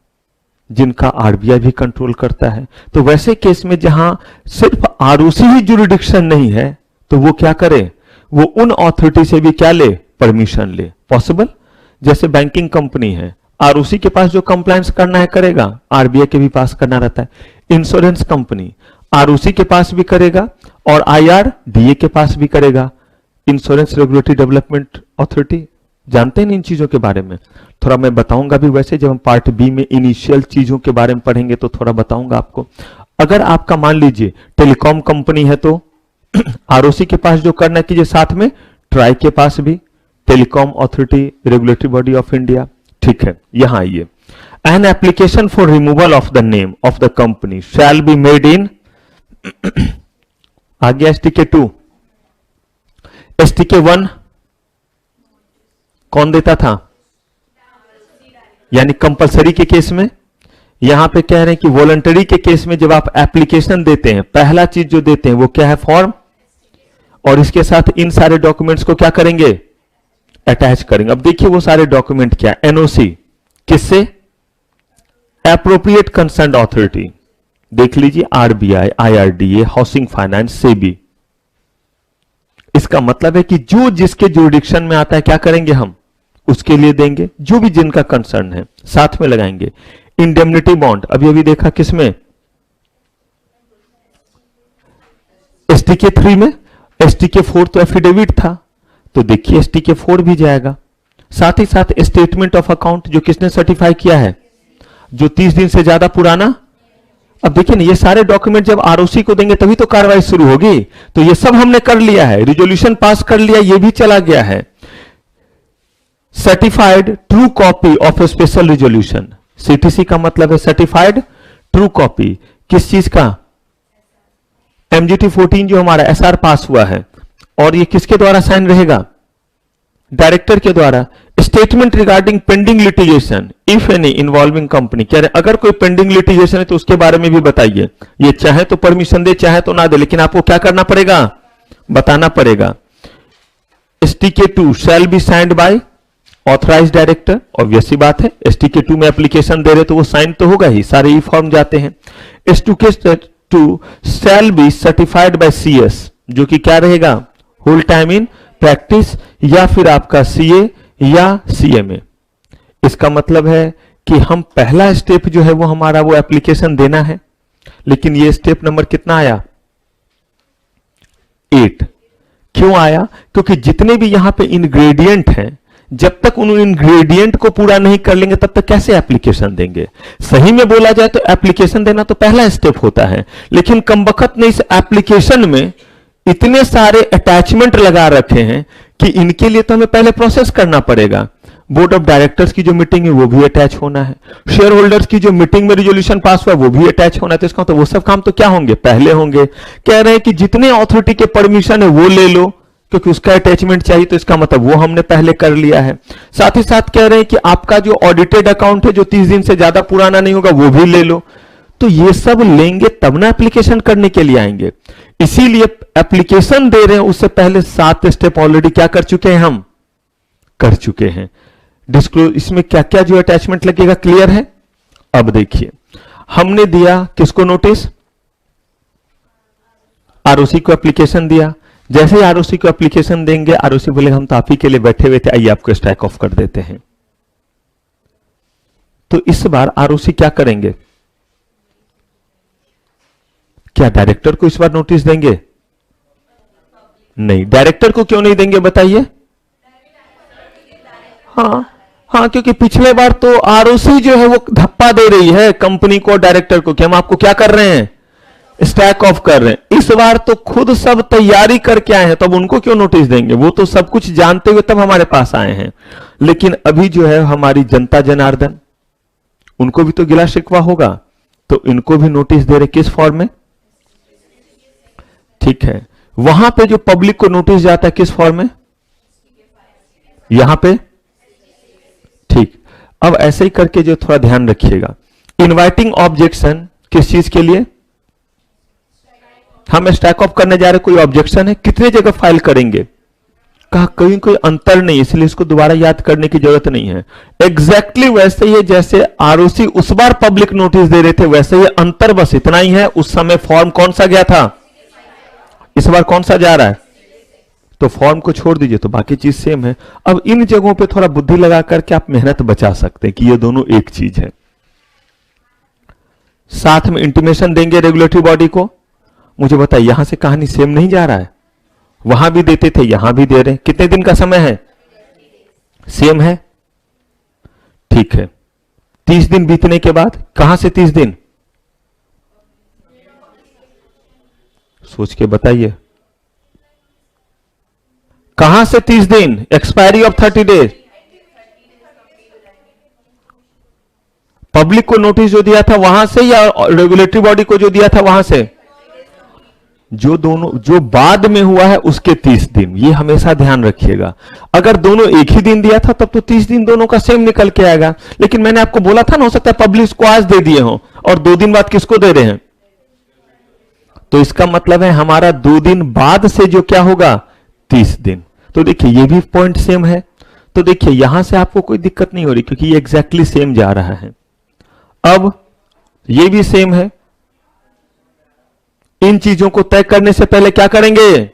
जिनका आरबीआई भी कंट्रोल करता है। तो वैसे केस में जहां सिर्फ आरओसी ही जुरिडिक्शन नहीं है तो वो क्या करे, वो उन अथॉरिटी से भी क्या ले, परमिशन ले। पॉसिबल, जैसे बैंकिंग कंपनी है, आरओसी के पास जो कंप्लायंस करना है करेगा, आरबीआई के भी पास करना रहता है। इंश्योरेंस कंपनी आरओसी के पास भी करेगा और आईआरडीए के पास भी करेगा। इंश्योरेंस रेगुलेटरी डेवलपमेंट अथॉरिटी, जानते हैं इन चीजों के बारे में, थोड़ा मैं बताऊंगा भी। वैसे जब हम पार्ट बी में इनिशियल चीजों के बारे में पढ़ेंगे तो थोड़ा बताऊंगा आपको। अगर आपका मान लीजिए टेलीकॉम कंपनी है तो आरओसी के पास जो करना कीजिए, साथ में ट्राई के पास भी, telecom authority regulatory body of India. ठीक है, यहां आइए। N application for removal of the name of the company shall be made in, आगे एसटीके 2, एसटीके 1 कौन देता था, यानी कंपलसरी के केस में। यहां पे कह रहे हैं कि वॉलंटरी के केस में जब आप एप्लीकेशन देते हैं, पहला चीज जो देते हैं वो क्या है, फॉर्म, और इसके साथ इन सारे डॉक्यूमेंट्स को क्या करेंगे, अटैच करेंगे। अब देखिए वो सारे डॉक्यूमेंट क्या, एनओसी किससे, एप्रोप्रिएट कंसर्न्ड अथॉरिटी, देख लीजिए RBI, IRDA, housing finance, SEBI. इसका मतलब है कि जो जिसके जुरिडिक्शन में आता है क्या करेंगे, हम उसके लिए देंगे, जो भी जिनका कंसर्न है साथ में लगाएंगे। इंडेमनिटी बॉन्ड अभी अभी देखा किसमें, एसटीके 3 में, एसटीके 4 तो एफिडेविट था, तो देखिए एसटीके 4 भी जाएगा। साथ ही साथ स्टेटमेंट ऑफ अकाउंट जो किसने सर्टिफाई किया है, जो 30 दिन से ज्यादा पुराना। अब देखिए ना, ये सारे डॉक्यूमेंट जब आरओसी को देंगे तभी तो कार्रवाई शुरू होगी। तो ये सब हमने कर लिया है, रिजोल्यूशन पास कर लिया, ये भी चला गया है। Certified true copy of A special resolution, CTC का मतलब है सर्टिफाइड ट्रू कॉपी, किस चीज का, एमजीटी 14 जो हमारा एसआर पास हुआ है, और ये किसके द्वारा साइन रहेगा, डायरेक्टर के द्वारा। Statement regarding pending litigation if any involving company, कह रहे अगर कोई पेंडिंग लिटिगेशन है तो उसके बारे में भी बताइए। ये चाहे तो परमिशन दे चाहे तो ना दे, लेकिन आपको क्या करना पड़ेगा, बताना पड़ेगा। STK 2 shall be signed by authorise director, obvious सी बात है, एसटीके 2 में एप्लीकेशन दे रहे तो वो साइन तो होगा ही, सारे ई फॉर्म जाते हैं। एसटीके 2 shall B certified bye CS, जो कि क्या रहेगा, होल टाइम इन प्रैक्टिस, या फिर आपका सीए या सीएमए। इसका मतलब है कि हम पहला स्टेप जो है वो हमारा वो एप्लीकेशन देना है, लेकिन ये स्टेप नंबर कितना आया, 8। क्यों आया, क्योंकि जितने भी यहां पे इंग्रेडिएंट हैं, जब तक उन इंग्रेडिएंट को पूरा नहीं कर लेंगे तब तक कैसे एप्लीकेशन देंगे। सही में बोला जाए तो एप्लीकेशन देना तो पहला स्टेप होता है, लेकिन कमबख्त ने इस एप्लीकेशन में इतने सारे अटैचमेंट लगा रखे हैं कि इनके लिए तो हमें पहले प्रोसेस करना पड़ेगा। बोर्ड ऑफ डायरेक्टर्स की जो मीटिंग है वो भी अटैच होना है, शेयर होल्डर्स की जो मीटिंग में रिजोल्यूशन पास हुआ वो भी अटैच होना है। तो इसका तो वो सब काम तो क्या होंगे, पहले होंगे। कह रहे हैं कि जितने अथॉरिटी के परमिशन है वो ले लो, क्योंकि उसका अटैचमेंट चाहिए, तो इसका मतलब वो हमने पहले कर लिया है। साथ ही साथ कह रहे हैं कि आपका जो ऑडिटेड अकाउंट है जो 30 दिन से ज्यादा पुराना नहीं होगा वो भी ले लो। तो ये सब लेंगे तब ना एप्लीकेशन करने के लिए आएंगे। इसीलिए एप्लीकेशन दे रहे हैं उससे पहले 7 स्टेप ऑलरेडी क्या कर चुके हैं, हम कर चुके हैं। डिस्क्लोज इसमें क्या क्या जो अटैचमेंट लगेगा क्लियर है। अब देखिए हमने दिया किसको नोटिस, आरओसी को एप्लीकेशन दिया। जैसे ही आरओसी को एप्लीकेशन देंगे आरओसी बोले हम तो आप ही के लिए बैठे हुए थे, आइए आपको स्ट्राइक ऑफ कर देते हैं। तो इस बार आरओसी क्या करेंगे, क्या डायरेक्टर को इस बार नोटिस देंगे? नहीं। डायरेक्टर को क्यों नहीं देंगे बताइए? हाँ, क्योंकि पिछले बार तो आरओसी जो है वो धप्पा दे रही है कंपनी को, डायरेक्टर को, कि हम आपको क्या कर रहे हैं, स्टैक ऑफ कर रहे हैं। इस बार तो खुद सब तैयारी करके आए हैं, तो अब उनको क्यों नोटिस देंगे? वो तो सब कुछ जानते हुए तब हमारे पास आए हैं। लेकिन अभी जो है हमारी जनता जनार्दन, उनको भी तो गिला शिकवा होगा, तो इनको भी नोटिस दे रहे किस फॉर्म में? ठीक है, वहां पे जो पब्लिक को नोटिस जाता है किस फॉर्म में? यहां पे। ठीक, अब ऐसे ही करके जो थोड़ा ध्यान रखिएगा, इनवाइटिंग ऑब्जेक्शन किस चीज के लिए? हम स्टैक ऑफ करने जा रहे, कोई ऑब्जेक्शन है, कितने जगह फाइल करेंगे? कहा कहीं कोई अंतर नहीं, इसलिए इसको दोबारा याद करने की जरूरत नहीं है। एग्जैक्टली वैसे ही जैसे आरओसी उस बार पब्लिक नोटिस दे रहे थे, वैसे ही अंतर बस इतना ही है, उस समय फॉर्म कौन सा गया था, इस बार कौन सा जा रहा है? तो फॉर्म को छोड़ दीजिए, तो बाकी चीज सेम है। अब इन जगहों पे थोड़ा बुद्धि लगा करके आप मेहनत बचा सकते हैं कि ये दोनों एक चीज है। साथ में इंटीमेशन देंगे रेगुलेटरी बॉडी को। मुझे बताइए यहां से कहानी सेम नहीं जा रहा है? वहां भी देते थे, यहां भी दे रहे हैं। कितने दिन का समय है? सेम है। ठीक है, 30 दिन बीतने के बाद, कहां से 30 दिन? सोच के बताइए, कहां से 30 दिन? Expiry of 30 days. पब्लिक को नोटिस जो दिया था वहां से या रेगुलेटरी बॉडी को जो दिया था वहां से? जो दोनों, जो बाद में हुआ है उसके 30 दिन, ये हमेशा ध्यान रखिएगा। अगर दोनों एक ही दिन दिया था तब तो 30 दिन दोनों का सेम निकल के आएगा। लेकिन मैंने आपको बोला था ना, हो सकता है पब्लिक को आज दे दिए हो और 2 दिन बाद किसको दे रहे हैं, तो इसका मतलब है हमारा 2 दिन बाद से जो क्या होगा, 30 दिन। तो देखिए ये भी पॉइंट सेम है। तो देखिए यहां से आपको कोई दिक्कत नहीं हो रही क्योंकि ये एग्जैक्टली सेम जा रहा है। अब ये भी सेम है। इन चीजों को तय करने से पहले क्या करेंगे?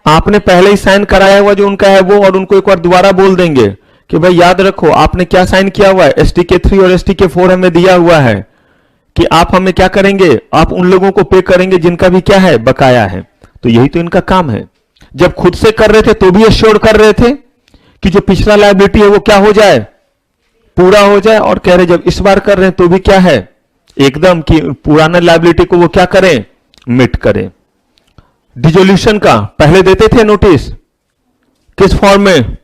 आपने पहले ही साइन कराया हुआ जो उनका है वो, और उनको एक बार दोबारा बोल देंगे कि भाई याद रखो आपने क्या साइन किया हुआ है, STK 3 और STK 4 हमें दिया हुआ है कि आप हमें क्या करेंगे, आप उन लोगों को पे करेंगे जिनका भी क्या है, बकाया है। तो यही तो इनका काम है। जब खुद से कर रहे थे तो भी एश्योर कर रहे थे कि जो पिछला लायबिलिटी है वो क्या हो जाए, पूरा हो जाए, और कह रहे जब इस बार कर रहे हैं तो भी क्या है, एकदम कि पुराना लायबिलिटी को वो क्या करें, मिट करें। डिसोल्यूशन का पहले देते थे नोटिस, किस फॉर्म में?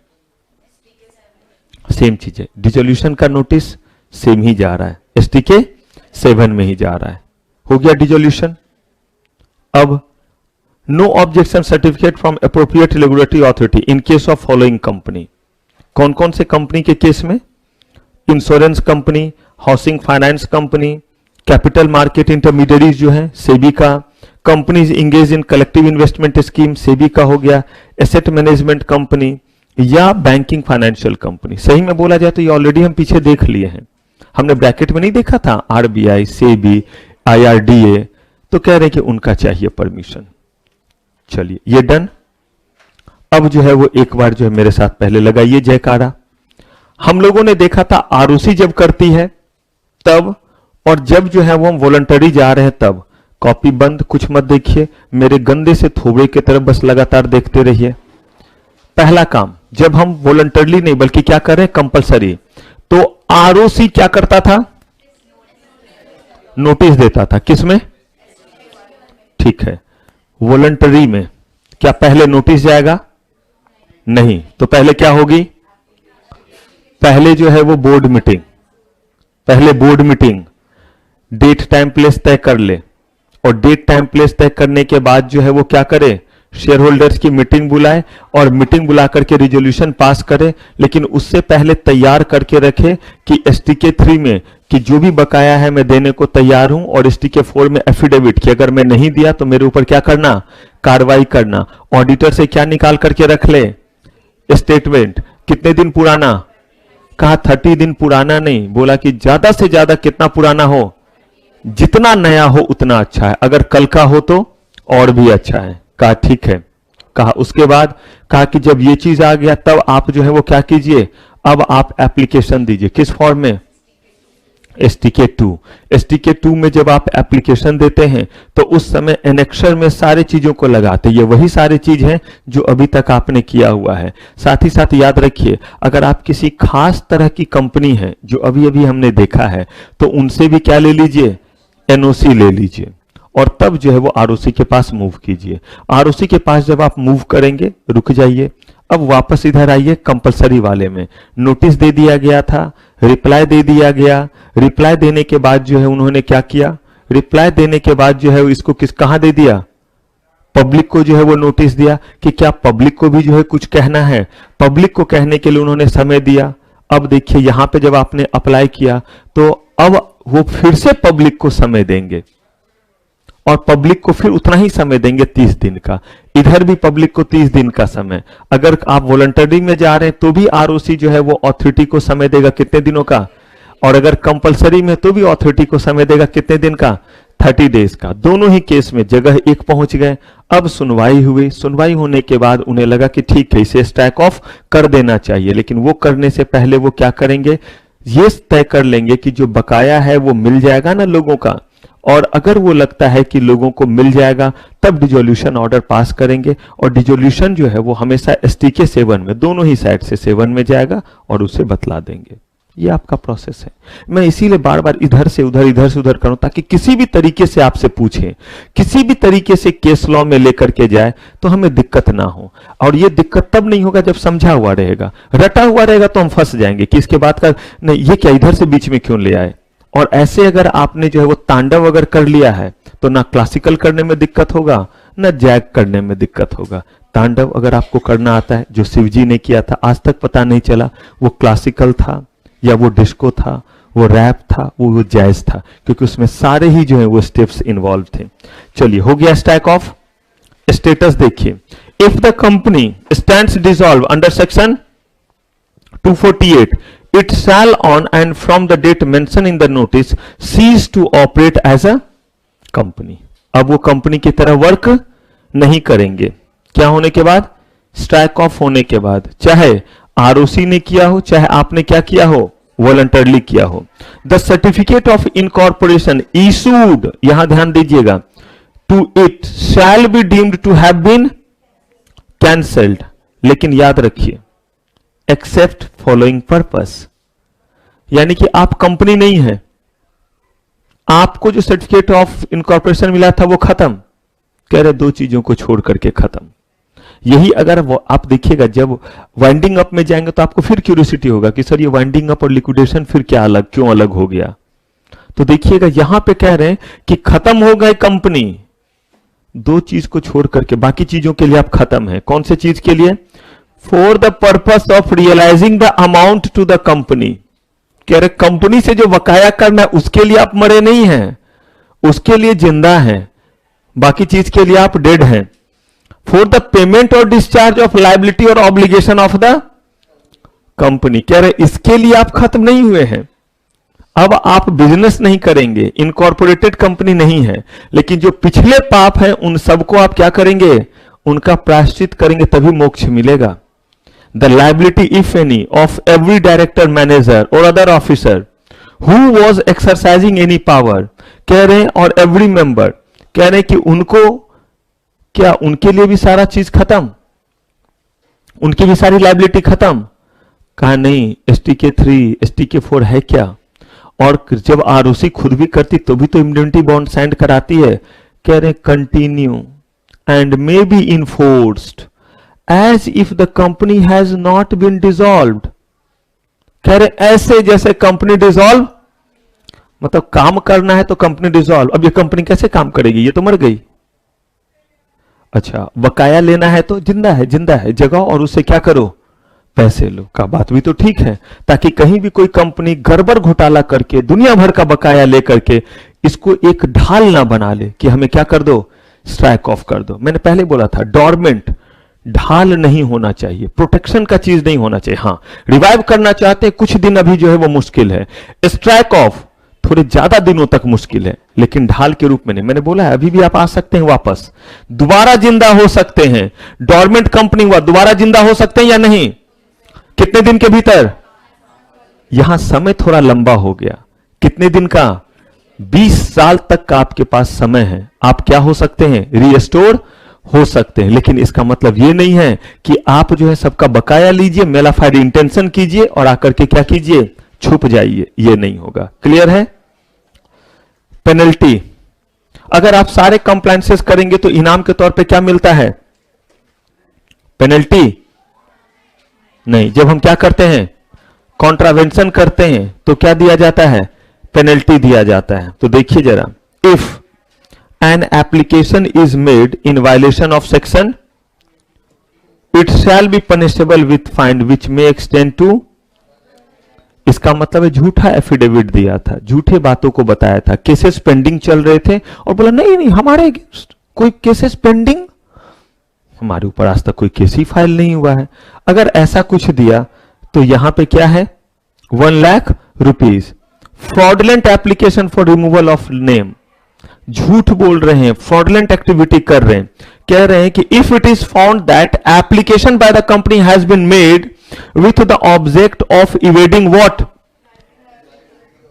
सेम चीज है। डिसोल्यूशन का नोटिस सेम ही जा रहा है, STK 7 में ही जा रहा है। हो गया डिसोल्यूशन। अब no objection certificate from appropriate regulatory authority in case of following company. कौन कौन से कंपनी के केस में? Insurance company, housing finance company, capital market intermediaries जो है सेबी का, companies engage in collective investment scheme SEBI का हो गया, एसेट मैनेजमेंट कंपनी या बैंकिंग फाइनेंशियल कंपनी। सही में बोला जाए तो ये ऑलरेडी हम पीछे देख लिए हैं, हमने ब्रैकेट में नहीं देखा था, RBI, सेबी, IRDA, तो कह रहे कि उनका चाहिए परमिशन। चलिए ये डन। अब जो है वो एक बार जो है मेरे साथ पहले लगाइए जयकारा। हम लोगों ने देखा था आरओसी जब करती है तब, और जब जो है वो हम वॉलंटरी जा रहे हैं तब। कॉपी बंद, कुछ मत देखिए, मेरे गंदे से थोबड़े की तरफ बस लगातार देखते रहिए। पहला काम, जब हम वॉलंटरली नहीं बल्कि क्या कर रहे हैं, कंपलसरी, तो आरओसी क्या करता था, नोटिस देता था। किसमें? ठीक है, वॉलंटरी में क्या पहले नोटिस जाएगा? नहीं, तो पहले क्या होगी, पहले जो है वो बोर्ड मीटिंग, पहले board meeting, date time place तय कर ले, और डेट टाइम प्लेस तय करने के बाद जो है वो क्या करे, शेयर होल्डर्स की मीटिंग बुलाए और मीटिंग बुला करके रिजोल्यूशन पास करे। लेकिन उससे पहले तैयार करके रखे कि STK 3 में कि जो भी बकाया है मैं देने को तैयार हूं, और STK 4 में एफिडेविट कि अगर मैं नहीं दिया तो मेरे ऊपर क्या करना, कार्रवाई करना। ऑडिटर से क्या निकाल करके रख ले, स्टेटमेंट। कितने दिन पुराना, कहा 30 दिन पुराना नहीं, बोला कि ज्यादा से ज्यादा कितना पुराना हो, जितना नया हो उतना अच्छा है, अगर कल का हो तो और भी अच्छा है। कहा ठीक है। कहा उसके बाद कहा कि जब ये चीज आ गया तब आप जो है वो क्या कीजिए, अब आप एप्लीकेशन दीजिए। किस फॉर्म में, STK 2। STK 2 में जब आप एप्लीकेशन देते हैं तो उस समय एनेक्सर में सारे चीजों को लगाते हैं। ये वही सारी चीज है जो अभी तक आपने किया हुआ है। साथ ही साथ याद रखिए, अगर आप किसी खास तरह की कंपनी है जो अभी अभी हमने देखा है, तो उनसे भी क्या ले लीजिए, NOC ले लीजिए, और तब जो है वो ROC के पास मूव कीजिए। ROC के पास जब आप मूव करेंगे, रुक जाइए, अब वापस इधर आइए कंपलसरी वाले में। नोटिस दे दिया गया था, रिप्लाई दे दिया गया। रिप्लाई देने के बाद जो है उन्होंने क्या किया, रिप्लाई देने के बाद जो है इसको कहां दे दिया, पब्लिक को जो है वो नोटिस दिया कि क्या पब्लिक को भी जो है कुछ कहना है। पब्लिक को कहने के लिए उन्होंने समय दिया। अब देखिए यहां पे जब आपने अप्लाई किया तो अब वो फिर से पब्लिक को समय देंगे, और पब्लिक को फिर उतना ही समय देंगे 30 दिन का। इधर भी पब्लिक को 30 दिन का समय। अगर आप वॉलंटरी में जा रहे हैं तो भी ROC जो है वो अथॉरिटी को समय देगा कितने दिनों का, और अगर कंपलसरी में तो भी अथॉरिटी को समय देगा कितने दिन का, 30 डेज का। दोनों ही केस में जगह एक पहुंच गए। अब सुनवाई हुई। सुनवाई होने के बाद उन्हें लगा कि ठीक है इसे स्ट्राइक ऑफ कर देना चाहिए, लेकिन वो करने से पहले वो क्या करेंगे, ये तय कर लेंगे कि जो बकाया है वो मिल जाएगा ना लोगों का, और अगर वो लगता है कि लोगों को मिल जाएगा तब डिजोल्यूशन ऑर्डर पास करेंगे। और डिजोल्यूशन जो है वो हमेशा STK 7 में, दोनों ही साइड से 7 में जाएगा और उसे बतला देंगे। ये आपका प्रोसेस है। मैं इसीलिए बार बार इधर से उधर करूं ताकि किसी भी तरीके से आपसे पूछें, किसी भी तरीके से केस लॉ में लेकर के जाए तो हमें दिक्कत ना हो। और ये दिक्कत तब नहीं होगा जब समझा हुआ रहेगा। रटा हुआ रहेगा तो हम फंस जाएंगे कि इसके बाद का नहीं, ये क्या इधर से बीच में क्यों ले आए। और ऐसे अगर आपने जो है वो तांडव अगर कर लिया है तो ना क्लासिकल करने में दिक्कत होगा, ना जैग करने में दिक्कत होगा। तांडव अगर आपको करना आता है, जो शिवजी ने किया था आज तक पता नहीं चला वो क्लासिकल था या वो डिस्को था, वो रैप था, वो जैज था, क्योंकि उसमें सारे ही जो है वो स्टेप्स इन्वॉल्व थे। चलिए हो गया स्ट्राइक ऑफ। स्टेटस देखिए, if the company stands dissolve under section 248 it shall on and from the date mentioned in the notice cease to operate as a company। अब वो कंपनी की तरह वर्क नहीं करेंगे। क्या होने के बाद, स्ट्राइक ऑफ होने के बाद, चाहे ROC ने किया हो चाहे आपने क्या किया हो, वॉलंटरली किया हो। The certificate of incorporation issued, यहां ध्यान दीजिएगा, to it shall be deemed to have been cancelled. लेकिन याद रखिए एक्सेप्ट फॉलोइंग पर्पस, यानी कि आप कंपनी नहीं है, आपको जो सर्टिफिकेट ऑफ इनकॉर्पोरेशन मिला था वो खत्म, कह रहे दो चीजों को छोड़ करके खत्म। यही अगर आप देखिएगा जब वाइंडिंग अप में जाएंगे तो आपको फिर क्यूरियोसिटी होगा कि सर ये वाइंडिंग अप और लिक्विडेशन फिर क्या अलग, क्यों अलग हो गया। तो देखिएगा यहां पे कह रहे हैं कि खत्म हो गए कंपनी, दो चीज को छोड़ करके बाकी चीजों के लिए आप खत्म है। कौन से चीज के लिए, for the purpose of realising the amount to the company. कह रहे कंपनी से जो बकाया करना है उसके लिए आप मरे नहीं हैं, उसके लिए जिंदा हैं, बाकी चीज के लिए आप डेड हैं। फॉर द पेमेंट और डिस्चार्ज ऑफ लाइबिलिटी और ऑब्लिगेशन ऑफ द कंपनी, कह रहे इसके लिए आप खत्म नहीं हुए हैं। अब आप बिजनेस नहीं करेंगे, इनकॉर्पोरेटेड कंपनी नहीं है, लेकिन जो पिछले पाप हैं उन सबको आप क्या करेंगे, उनका प्रायश्चित करेंगे, तभी मोक्ष मिलेगा। The liability if any of every director, manager और other officer who was exercising any power, कह रहे हैं, और एवरी मेंबर, कह रहे हैं कि उनको क्या, उनके लिए भी सारा चीज खत्म, उनकी भी सारी लाइबिलिटी खत्म। कहा नहीं, STK 3 STK 4 है क्या। और जब ROC खुद भी करती तो भी तो इम्यूनिटी बॉन्ड साइन कराती है। कह रहे continue and may be enforced as if the company has not been dissolved. कह रहे ऐसे जैसे कंपनी डिसॉल्व, मतलब काम करना है तो कंपनी डिसॉल्व। अब ये कंपनी कैसे काम करेगी, ये तो मर गई। अच्छा, बकाया लेना है तो जिंदा है, जिंदा है, जगाओ और उसे क्या करो, पैसे लो का बात भी तो ठीक है, ताकि कहीं भी कोई कंपनी गड़बड़ घोटाला करके दुनिया भर का बकाया लेकर के इसको एक ढाल ना बना ले कि हमें क्या कर दो, स्ट्राइक ऑफ कर दो। मैंने पहले बोला था डॉर्मेंट, ढाल नहीं होना चाहिए, प्रोटेक्शन का चीज नहीं होना चाहिए। हां, रिवाइव करना चाहते हैं कुछ दिन अभी जो है वो मुश्किल है, स्ट्राइक ऑफ थोड़े ज्यादा दिनों तक मुश्किल है, लेकिन ढाल के रूप में नहीं। मैंने बोला है अभी भी आप आ सकते हैं वापस, दोबारा जिंदा हो सकते हैं। डॉर्मेंट कंपनी हुआ, दोबारा जिंदा हो सकते हैं या नहीं, कितने दिन के भीतर? यहां समय थोड़ा लंबा हो गया, कितने दिन का? 20 साल तक का आपके पास समय है, आप क्या हो सकते हैं, रीस्टोर हो सकते हैं। लेकिन इसका मतलब यह नहीं है कि आप जो है सबका बकाया लीजिए, मेलाफाइड इंटेंशन कीजिए और आकर के क्या कीजिए, छुप जाइए, यह नहीं होगा। क्लियर है? पेनल्टी, अगर आप सारे कंप्लायंसेस करेंगे तो इनाम के तौर पे क्या मिलता है, पेनल्टी नहीं। जब हम क्या करते हैं, कॉन्ट्रावेंशन करते हैं तो क्या दिया जाता है, पेनल्टी दिया जाता है। तो देखिए जरा, if an application is made in violation of section it shall be punishable with fine which may extend to, इसका मतलब है झूठा एफिडेविट दिया था, झूठे बातों को बताया था, केसेस पेंडिंग चल रहे थे और बोला नहीं नहीं हमारे कोई केसेस पेंडिंग, हमारे ऊपर आज तक कोई केस ही फाइल नहीं हुआ है। अगर ऐसा कुछ दिया तो यहां पे क्या है, 1 lakh rupees. Fraudulent application for removal of name, झूठ बोल रहे हैं, फ्रॉडलेंट एक्टिविटी कर रहे हैं, कह रहे हैं कि if it is found that application by the company has been made with the object of evading what,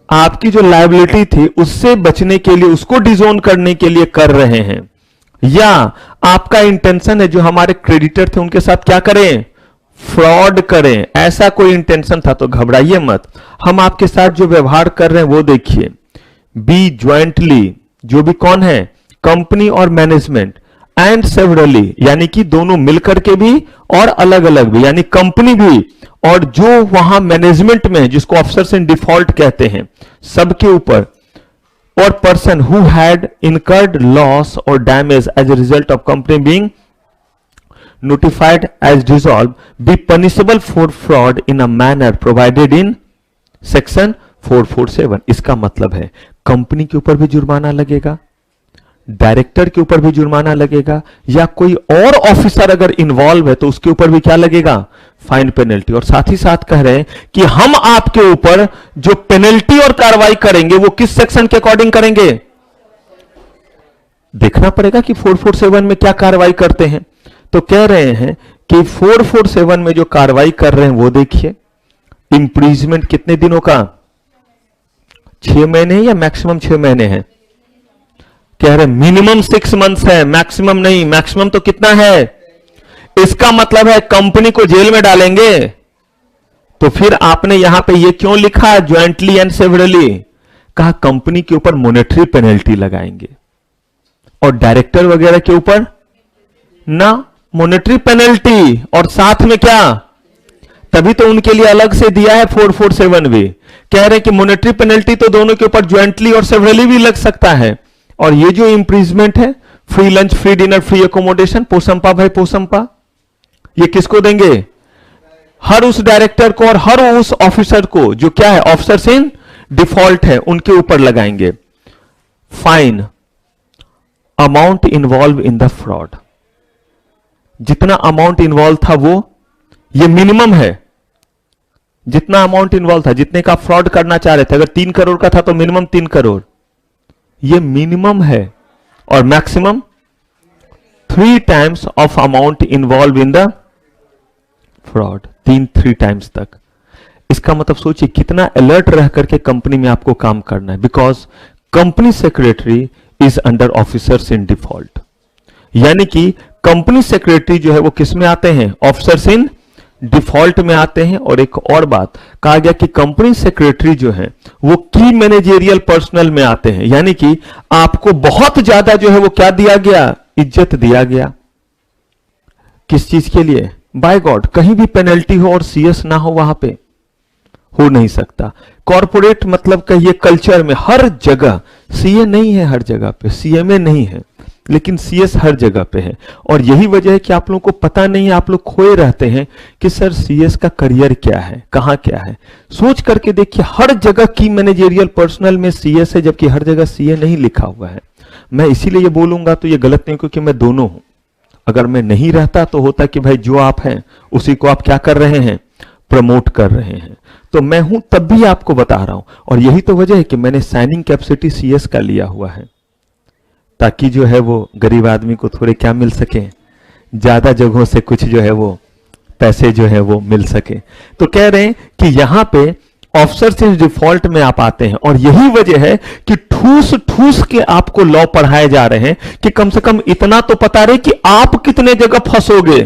आपकी जो लायबिलिटी थी उससे बचने के लिए, उसको डिजोन करने के लिए कर रहे हैं, या आपका इंटेंशन है जो हमारे क्रेडिटर थे उनके साथ क्या करें, फ्रॉड करें, ऐसा कोई इंटेंशन था तो घबराइए मत। हम आपके साथ जो व्यवहार कर रहे हैं वो देखिए, बी ज्वाइंटली, जो भी कौन है, कंपनी और मैनेजमेंट, एंड सेवरली यानी कि दोनों मिलकर के भी और अलग अलग भी, यानी कंपनी भी और जो वहां मैनेजमेंट में जिसको ऑफिसर्स इन डिफॉल्ट कहते हैं, सबके ऊपर, और person who had incurred loss और damage as a result of company being notified as dissolved be punishable for fraud in a manner provided in section 447। इसका मतलब है कंपनी के ऊपर भी जुर्माना लगेगा, डायरेक्टर के ऊपर भी जुर्माना लगेगा, या कोई और ऑफिसर अगर इन्वॉल्व है तो उसके ऊपर भी क्या लगेगा, फाइन पेनल्टी। और साथ ही साथ कह रहे हैं कि हम आपके ऊपर जो पेनल्टी और कार्रवाई करेंगे वो किस सेक्शन के अकॉर्डिंग करेंगे, देखना पड़ेगा कि 447 में क्या कार्रवाई करते हैं। तो कह रहे हैं कि 447 में जो कार्रवाई कर रहे हैं वो देखिए, इंप्रीजमेंट कितने दिनों का, 6 महीने या मैक्सिमम 6 महीने है, कह रहे मिनिमम 6 मंथ्स है, मैक्सिमम नहीं। मैक्सिमम तो कितना है, इसका मतलब है कंपनी को जेल में डालेंगे। तो फिर आपने यहां पे ये क्यों लिखा ज्वाइंटली एंड सेवरली, कहा कंपनी के ऊपर मॉनेटरी पेनल्टी लगाएंगे और डायरेक्टर वगैरह के ऊपर ना मॉनेटरी पेनल्टी, और साथ में क्या, तभी तो उनके लिए अलग से दिया है 447 भी, कह रहे कि मॉनेटरी पेनल्टी तो दोनों के ऊपर ज्वाइंटली और सेवरली भी लग सकता है। और ये जो इंप्रीजमेंट है, free lunch, free dinner, free accommodation, पोसंपा भाई पोसंपा, ये किसको देंगे, हर उस डायरेक्टर को और हर उस ऑफिसर को जो क्या है, ऑफिसर्स इन डिफॉल्ट है, उनके ऊपर लगाएंगे। Fine amount involve in the fraud, जितना अमाउंट इन्वॉल्व था वो, ये मिनिमम है, जितना अमाउंट इन्वॉल्व था, जितने का फ्रॉड करना चाह रहे थे, अगर 3 करोड़ का था तो मिनिमम 3 करोड़, ये मिनिमम है, और maximum 3 times of amount involve in the fraud, 3 times तक। इसका मतलब सोचिए कितना अलर्ट रह करके कंपनी में आपको काम करना है, because company secretary is under officers in default, यानी कि कंपनी सेक्रेटरी जो है वो किस में आते हैं, ऑफिसर्स इन डिफॉल्ट में आते हैं। और एक और बात कहा गया कि कंपनी सेक्रेटरी जो है वो की मैनेजेरियल पर्सनल में आते हैं, यानी कि आपको बहुत ज्यादा जो है वो क्या दिया गया, इज्जत दिया गया। किस चीज के लिए, बाय गॉड, कहीं भी पेनल्टी हो और सीएस ना हो, वहां पे हो नहीं सकता। कॉर्पोरेट मतलब कहिए कल्चर में हर जगह सीए नहीं है, हर जगह पे सीएमए नहीं है, लेकिन सीएस हर जगह पे है। और यही वजह है कि आप लोगों को पता नहीं है, आप लोग खोए रहते हैं कि सर सीएस का करियर क्या है, कहां क्या है। सोच करके देखिए, हर जगह की मैनेजेरियल पर्सनल में सीएस है, जबकि हर जगह सीए नहीं लिखा हुआ है। मैं इसीलिए ये बोलूंगा तो ये गलत नहीं, क्योंकि मैं दोनों हूं। अगर मैं नहीं रहता तो होता कि भाई जो आप हैं उसी को आप क्या कर रहे हैं, प्रमोट कर रहे हैं। तो मैं हूं तब भी आपको बता रहा हूं। और यही तो वजह है कि मैंने साइनिंग कैपेसिटी सीएस का लिया हुआ है, ताकि जो है वो गरीब आदमी को थोड़े क्या मिल सके, ज्यादा जगहों से कुछ जो है वो पैसे जो है वो मिल सके। तो कह रहे हैं कि यहां पे ऑफिसर से डिफॉल्ट में आप आते हैं, और यही वजह है कि ठूस ठूस के आपको लॉ पढ़ाए जा रहे हैं कि कम से कम इतना तो पता रहे कि आप कितने जगह फंसोगे।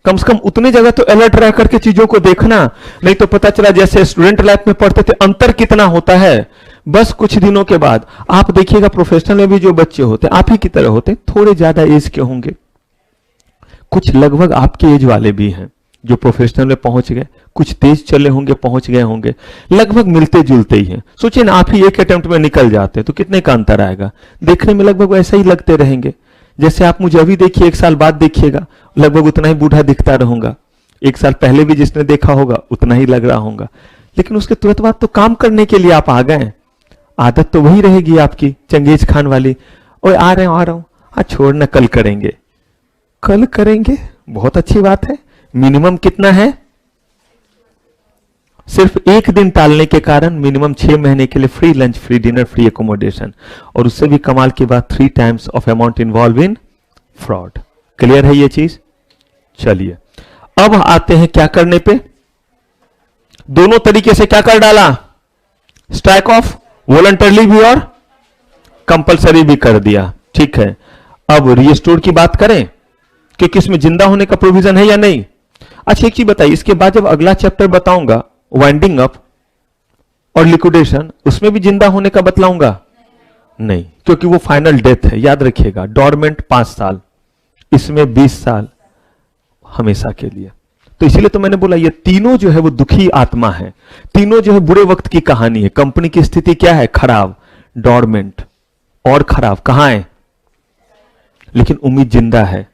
कम से कम उतने जगह तो अलर्ट रह करके चीजों को देखना, नहीं तो पता चला जैसे स्टूडेंट लाइफ में पढ़ते थे अंतर कितना होता है। बस कुछ दिनों के बाद आप देखिएगा प्रोफेशनल में भी जो बच्चे होते आप ही की तरह होते, थोड़े ज्यादा एज के होंगे, कुछ लगभग आपके एज वाले भी हैं जो प्रोफेशनल में पहुंच गए, कुछ तेज चले होंगे, पहुंच गए होंगे, लगभग मिलते जुलते ही हैं। सोचिए ना, आप ही एक अटेम्प्ट में निकल जाते तो कितने का अंतर आएगा। देखने में लगभग वैसा ही लगते रहेंगे। जैसे आप मुझे अभी देखिए, 1 साल बाद देखिएगा, लगभग उतना ही बूढ़ा दिखता रहूंगा। 1 साल पहले भी जिसने देखा होगा उतना ही लग रहा होगा, लेकिन उसके तुरंत बाद तो काम करने के लिए आप आ गए। आदत तो वही रहेगी आपकी चंगेज खान वाली, ओए आ रहा हूं, हाँ छोड़ना कल करेंगे। कल करेंगे बहुत अच्छी बात है, मिनिमम कितना है, सिर्फ 1 दिन टालने के कारण मिनिमम 6 महीने के लिए free lunch, free dinner, free accommodation, और उससे भी कमाल की बात 3 times of amount involve in fraud. Clear है ये चीज? चलिए अब आते हैं क्या करने पे। दोनों तरीके से क्या कर डाला, स्ट्राइक ऑफ, वॉलंटरली भी और कंपलसरी भी कर दिया। ठीक है, अब रीस्टोर की बात करें कि किसमें जिंदा होने का प्रोविजन है या नहीं। अच्छा एक चीज बताइए, इसके बाद जब अगला चैप्टर बताऊंगा वाइंडिंग अप और लिक्विडेशन, उसमें भी जिंदा होने का बतलाऊंगा नहीं, क्योंकि वो फाइनल डेथ है। याद रखिएगा, डोरमेंट 5 साल, इसमें 20 साल हमेशा के लिए। तो इसीलिए तो मैंने बोला ये तीनों जो है वो दुखी आत्मा है, तीनों जो है बुरे वक्त की कहानी है। कंपनी की स्थिति क्या है, खराब, डोरमेंट और खराब, कहां है, लेकिन उम्मीद जिंदा है।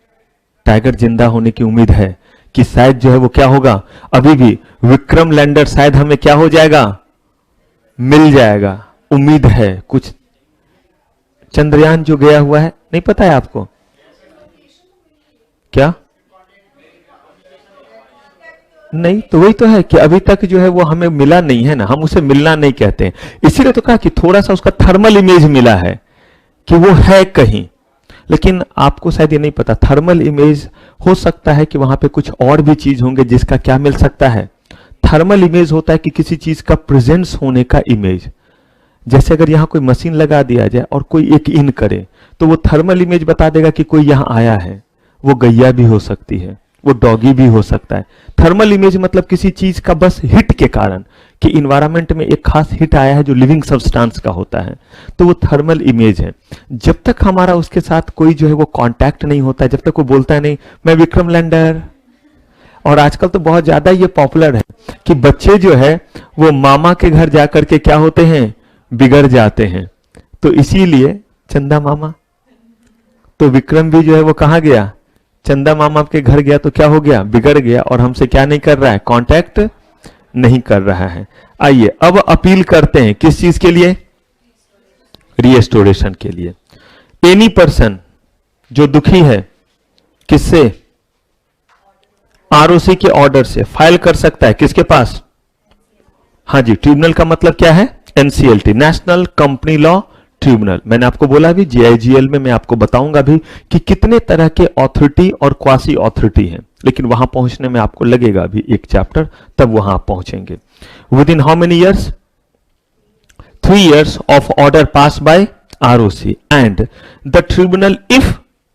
टाइगर जिंदा होने की उम्मीद है कि शायद जो है वो क्या होगा, अभी भी विक्रम लैंडर शायद हमें क्या हो जाएगा, मिल जाएगा, उम्मीद है। कुछ चंद्रयान जो गया हुआ है, नहीं पता है आपको क्या? नहीं, तो वही तो है कि अभी तक जो है वो हमें मिला नहीं है ना, हम उसे मिलना नहीं कहते हैं। इसीलिए तो कहा कि थोड़ा सा उसका थर्मल इमेज मिला है कि वो है कहीं, लेकिन आपको शायद ये नहीं पता, थर्मल इमेज हो सकता है कि वहां पे कुछ और भी चीज होंगे जिसका क्या मिल सकता है। थर्मल इमेज होता है कि किसी चीज का प्रेजेंस होने का इमेज। जैसे अगर यहां कोई मशीन लगा दिया जाए और कोई एक इन करे तो वो थर्मल इमेज बता देगा कि कोई यहां आया है। वो गैया भी हो सकती है, वो डॉगी भी हो सकता है। थर्मल इमेज मतलब किसी चीज का बस हिट के कारण, कि इन्वायरमेंट में एक खास हिट आया है जो लिविंग सब्सटेंस का होता है, तो वो थर्मल इमेज है। जब तक हमारा उसके साथ कोई जो है वो कांटेक्ट नहीं होता है, जब तक वो बोलता है नहीं मैं विक्रम लैंडर। और आजकल तो बहुत ज्यादा ये पॉपुलर है कि बच्चे जो है वो मामा के घर जाकर के क्या होते हैं, बिगड़ जाते हैं। तो इसीलिए चंदा मामा, तो विक्रम भी जो है वो कहां गया, चंदा मामा के घर गया, तो क्या हो गया, बिगड़ गया, और हमसे क्या नहीं कर रहा है, कांटेक्ट नहीं कर रहा है। आइए अब अपील करते हैं किस चीज के लिए, रीस्टोरेशन के लिए। एनी पर्सन जो दुखी है, किससे, आरओसी के ऑर्डर से फाइल कर सकता है, किसके पास, हाँ जी, ट्रिब्यूनल का मतलब क्या है, NCLT, national company law tribunal. मैंने आपको बोला भी जीआईजीएल में मैं आपको बताऊंगा भी कि कितने तरह के ऑथोरिटी और क्वासी ऑथोरिटी हैं, लेकिन वहां पहुंचने में आपको लगेगा अभी एक चैप्टर, तब वहां आप पहुंचेंगे। With in how many years, 3 years of order passed by ROC and the tribunal if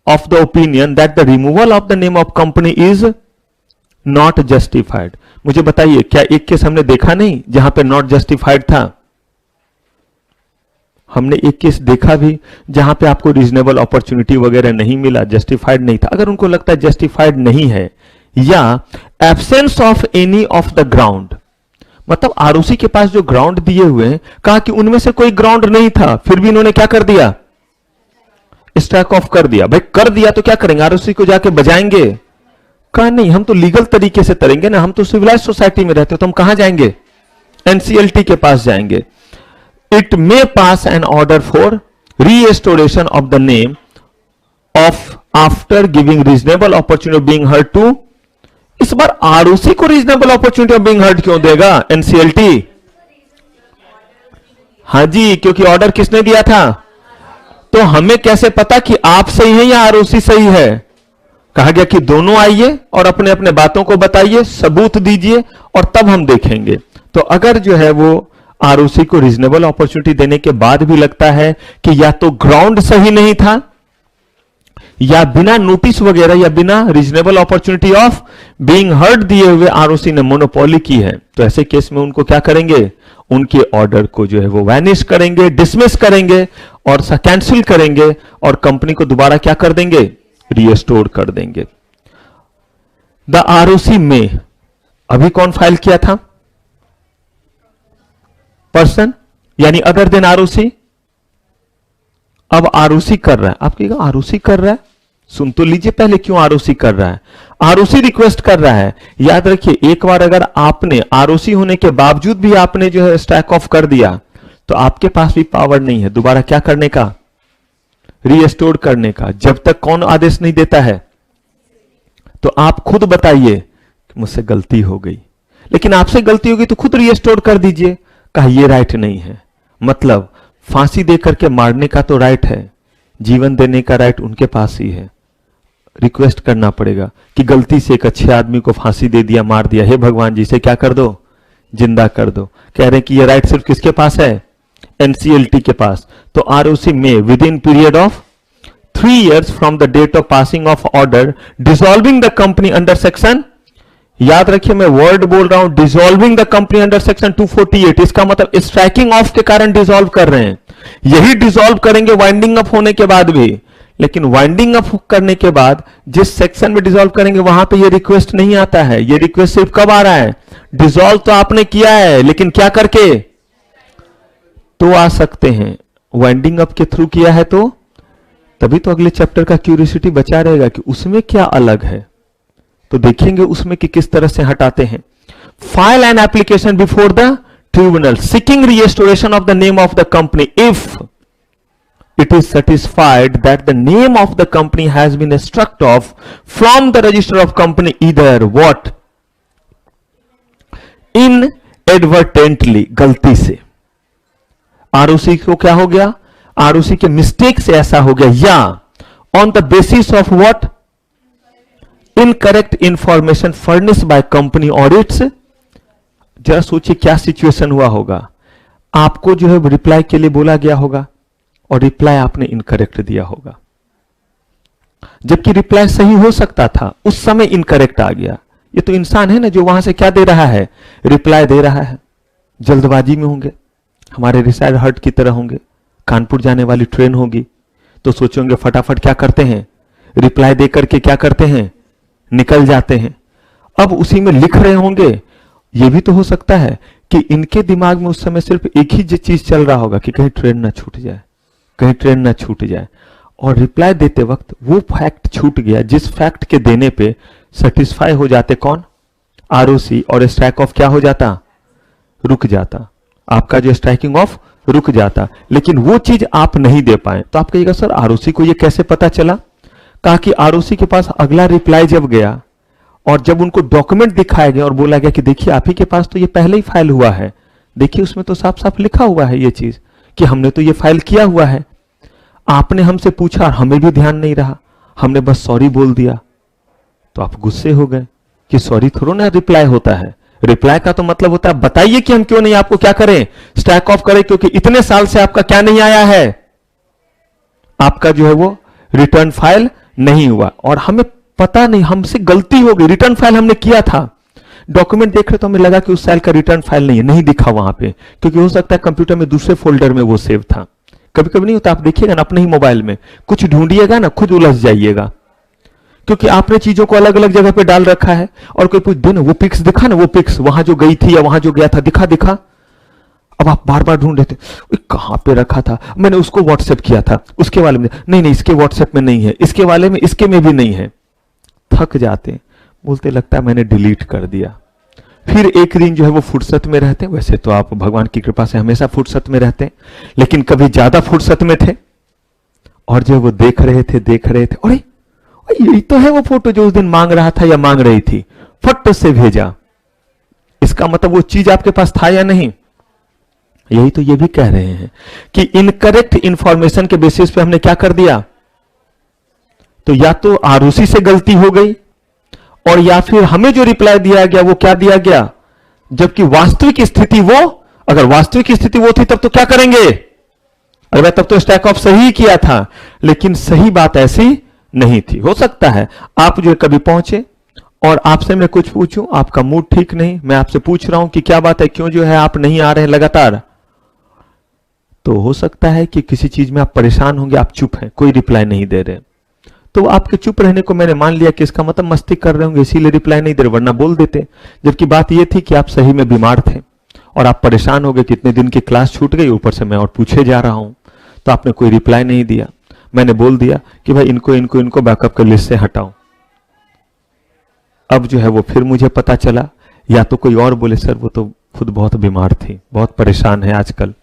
of the opinion that the removal of the name of company is not justified। मुझे बताइए क्या एक केस हमने देखा नहीं जहां पे नॉट जस्टिफाइड था? हमने एक केस देखा भी जहां पे आपको रीजनेबल अपॉर्चुनिटी वगैरह नहीं मिला, जस्टिफाइड नहीं था। अगर उनको लगता है जस्टिफाइड नहीं है, या absence of any of the ground, मतलब आरओसी के पास जो ग्राउंड दिए हुए हैं, कहा कि उनमें से कोई ग्राउंड नहीं था, फिर भी इन्होंने क्या कर दिया, स्ट्राइक ऑफ कर दिया। भाई कर दिया तो क्या करेंगे, आरओसी को जाके बजाएंगे? कहा नहीं, हम तो लीगल तरीके से करेंगे ना, हम तो सिविलाइज सोसाइटी में रहते हो, तो हम कहां जाएंगे? एनसीएलटी के पास जाएंगे। It may pass an order for restoration of the name of after giving reasonable opportunity of being heard to. इस बार आरओसी को reasonable opportunity of being heard क्यों देगा एनसीएलटी? हाँ जी, क्योंकि ऑर्डर किसने दिया था? तो हमें कैसे पता कि आप सही है या आरओसी सही है? कहा गया कि दोनों आइए और अपने अपने बातों को बताइए, सबूत दीजिए और तब हम देखेंगे। तो अगर जो है वो आरओसी को रीजनेबल अपॉर्चुनिटी देने के बाद भी लगता है कि या तो ग्राउंड सही नहीं था, या बिना नोटिस वगैरह या बिना reasonable opportunity of being heard दिए हुए आरओसी ने मोनोपोली की है, तो ऐसे केस में उनको क्या करेंगे? उनके ऑर्डर को जो है वो वैनिश करेंगे, डिसमिस करेंगे और कैंसिल करेंगे और कंपनी को दोबारा क्या कर देंगे? रीस्टोर कर देंगे। द आरओसी में अभी कौन फाइल किया था? पर्सन, यानी अदर देन आरओसी। अब आरओसी कर रहा है, आप कहिएगा आरओसी कर रहा है, सुन तो लीजिए पहले क्यों आरओसी कर रहा है। आरओसी रिक्वेस्ट कर रहा है। याद रखिए, एक बार अगर आपने आरओसी होने के बावजूद भी आपने जो है स्ट्राइक ऑफ कर दिया, तो आपके पास भी पावर नहीं है दोबारा क्या करने का? रीस्टोर करने का। जब तक कौन आदेश नहीं देता है? तो आप खुद बताइए कि मुझसे गलती हो गई, लेकिन आपसे गलती होगी तो खुद रीस्टोर कर दीजिए। कहा यह राइट नहीं है। मतलब फांसी देकर के मारने का तो राइट है, जीवन देने का राइट उनके पास ही है। रिक्वेस्ट करना पड़ेगा कि गलती से एक अच्छे आदमी को फांसी दे दिया, मार दिया, हे भगवान जी से क्या कर दो? जिंदा कर दो। कह रहे हैं कि ये राइट सिर्फ किसके पास है? एनसीएलटी के पास। तो आरओसी में within period of 3 years from the date of passing of order dissolving the company under section, याद रखिए मैं वर्ड बोल रहा हूं, dissolving the company under section 248। इसका मतलब स्ट्राइकिंग ऑफ के कारण डिसॉल्व कर रहे हैं। यही डिसॉल्व करेंगे वाइंडिंग अप होने के बाद भी, लेकिन वाइंडिंग अप करने के बाद जिस सेक्शन में डिसॉल्व करेंगे वहां पे ये रिक्वेस्ट नहीं आता है। ये रिक्वेस्ट सिर्फ कब आ रहा है? डिसॉल्व तो आपने किया है, लेकिन क्या करके? तो आ सकते हैं वाइंडिंग अप के थ्रू किया है, तो तभी तो अगले चैप्टर का क्यूरियोसिटी बचा रहेगा कि उसमें क्या अलग है। तो देखेंगे उसमें कि किस तरह से हटाते हैं। File an application before the tribunal seeking restoration of the name of the company if it is satisfied that the name of the company has been struck off from the register of company either what? Inadvertently, गलती से। ROC को क्या हो गया? ROC के mistake से ऐसा हो गया, या on the basis of what? Incorrect information furnish by company और इट्स। जरा सोचिए क्या सिचुएशन हुआ होगा। आपको जो है रिप्लाई के लिए बोला गया होगा और रिप्लाई आपने इनकरेक्ट दिया होगा, जबकि रिप्लाई सही हो सकता था, उस समय इनकरेक्ट आ गया। ये तो इंसान है ना जो वहां से क्या दे रहा है? रिप्लाई दे रहा है। जल्दबाजी में होंगे, हमारे रिसाइड हर्ट की तरह होंगे, कानपुर जाने वाली ट्रेन होगी तो सोचेंगे फटाफट क्या करते हैं? रिप्लाई देकर के क्या करते हैं? निकल जाते हैं। अब उसी में लिख रहे होंगे। यह भी तो हो सकता है कि इनके दिमाग में उस समय सिर्फ एक ही चीज चल रहा होगा कि कहीं ट्रेन ना छूट जाए, कहीं ट्रेन ना छूट जाए, और रिप्लाई देते वक्त वो फैक्ट छूट गया जिस फैक्ट के देने पे सेटिस्फाई हो जाते कौन? आरओसी, और स्ट्राइक ऑफ क्या हो जाता? रुक जाता। आपका जो स्ट्राइकिंग ऑफ रुक जाता, लेकिन वो चीज आप नहीं दे पाए। तो आप कहिएगा सर आरओसी को ये कैसे पता चला? कहा कि आरओसी के पास अगला रिप्लाई जब गया और जब उनको डॉक्यूमेंट दिखाया गया और बोला गया कि देखिए आप ही के पास तो ये पहले ही फाइल हुआ है, देखिए उसमें तो साफ साफ लिखा हुआ है ये चीज कि हमने तो ये फाइल किया हुआ है, आपने हमसे पूछा, हमें भी ध्यान नहीं रहा, हमने बस सॉरी बोल दिया। तो आप गुस्से हो गए कि सॉरी थोड़ा ना रिप्लाई होता है। रिप्लाई का तो मतलब होता है बताइए कि हम क्यों नहीं आपको क्या करें? स्ट्राइक ऑफ करें, क्योंकि इतने साल से आपका क्या नहीं आया है? आपका जो है वो रिटर्न फाइल नहीं हुआ और हमें पता नहीं, हमसे गलती हो गई, रिटर्न फाइल हमने किया था, डॉक्यूमेंट देख रहे तो हमें लगा कि उस साल का रिटर्न फाइल नहीं है, नहीं दिखा वहां पे, क्योंकि हो सकता है कंप्यूटर में दूसरे फोल्डर में वो सेव था। कभी कभी नहीं होता, आप देखिएगा ना अपने ही मोबाइल में कुछ ढूंढिएगा ना, खुद उलझ जाइएगा, क्योंकि आपने चीजों को अलग अलग जगह पे डाल रखा है और कोई पूछ दे ना वो पिक्स दिखा ना, वो पिक्स वहां जो गई थी या वहां जो गया था दिखा दिखा। अब आप बार बार ढूंढ रहे थे, कहां पे रखा था, मैंने उसको व्हाट्सएप किया था, उसके वाले में नहीं, इसके व्हाट्सएप में नहीं है, इसके वाले में, इसके में भी नहीं है। थक जाते, बोलते लगता है मैंने डिलीट कर दिया। फिर एक दिन जो है वो फुर्सत में रहते, वैसे तो आप भगवान की कृपा से हमेशा फुर्सत में रहते, लेकिन कभी ज्यादा फुर्सत में थे, और जो वो देख रहे थे, अरे यही तो है वो फोटो जो उस दिन मांग रहा था या मांग रही थी, फट से भेजा। इसका मतलब वो चीज आपके पास था या नहीं। यही तो ये भी कह रहे हैं कि इनकरेक्ट इंफॉर्मेशन के बेसिस पे हमने क्या कर दिया, तो या तो आरुषि से गलती हो गई, और या फिर हमें जो रिप्लाई दिया गया वो क्या दिया गया, जबकि वास्तविक स्थिति वो, अगर वास्तविक स्थिति वो थी तब तो क्या करेंगे, अगर तब तो स्टैक ऑफ सही किया था, लेकिन सही बात ऐसी नहीं थी। हो सकता है आप जो कभी पहुंचे और आपसे मैं कुछ पूछूं, आपका मूड ठीक नहीं, मैं आपसे पूछ रहा हूं कि क्या बात है, क्यों जो है आप नहीं आ रहे लगातार, तो हो सकता है कि किसी चीज में आप परेशान होंगे, आप चुप हैं, कोई रिप्लाई नहीं दे रहे, तो आपके चुप रहने को मैंने मान लिया कि इसका मतलब मस्ती कर रहे होंगे, इसीलिए रिप्लाई नहीं दे रहे, वरना बोल देते। जबकि बात यह थी कि आप सही में बीमार थे और आप परेशान हो गए, कितने दिन की क्लास छूट गई, ऊपर से मैं और पूछे जा रहा हूं, तो आपने कोई रिप्लाई नहीं दिया। मैंने बोल दिया कि भाई इनको बैकअप के लिस्ट से हटाओ। अब जो है वो फिर मुझे पता चला, या तो कोई और बोले सर वो तो खुद बहुत बीमार थी, बहुत परेशान है आजकल,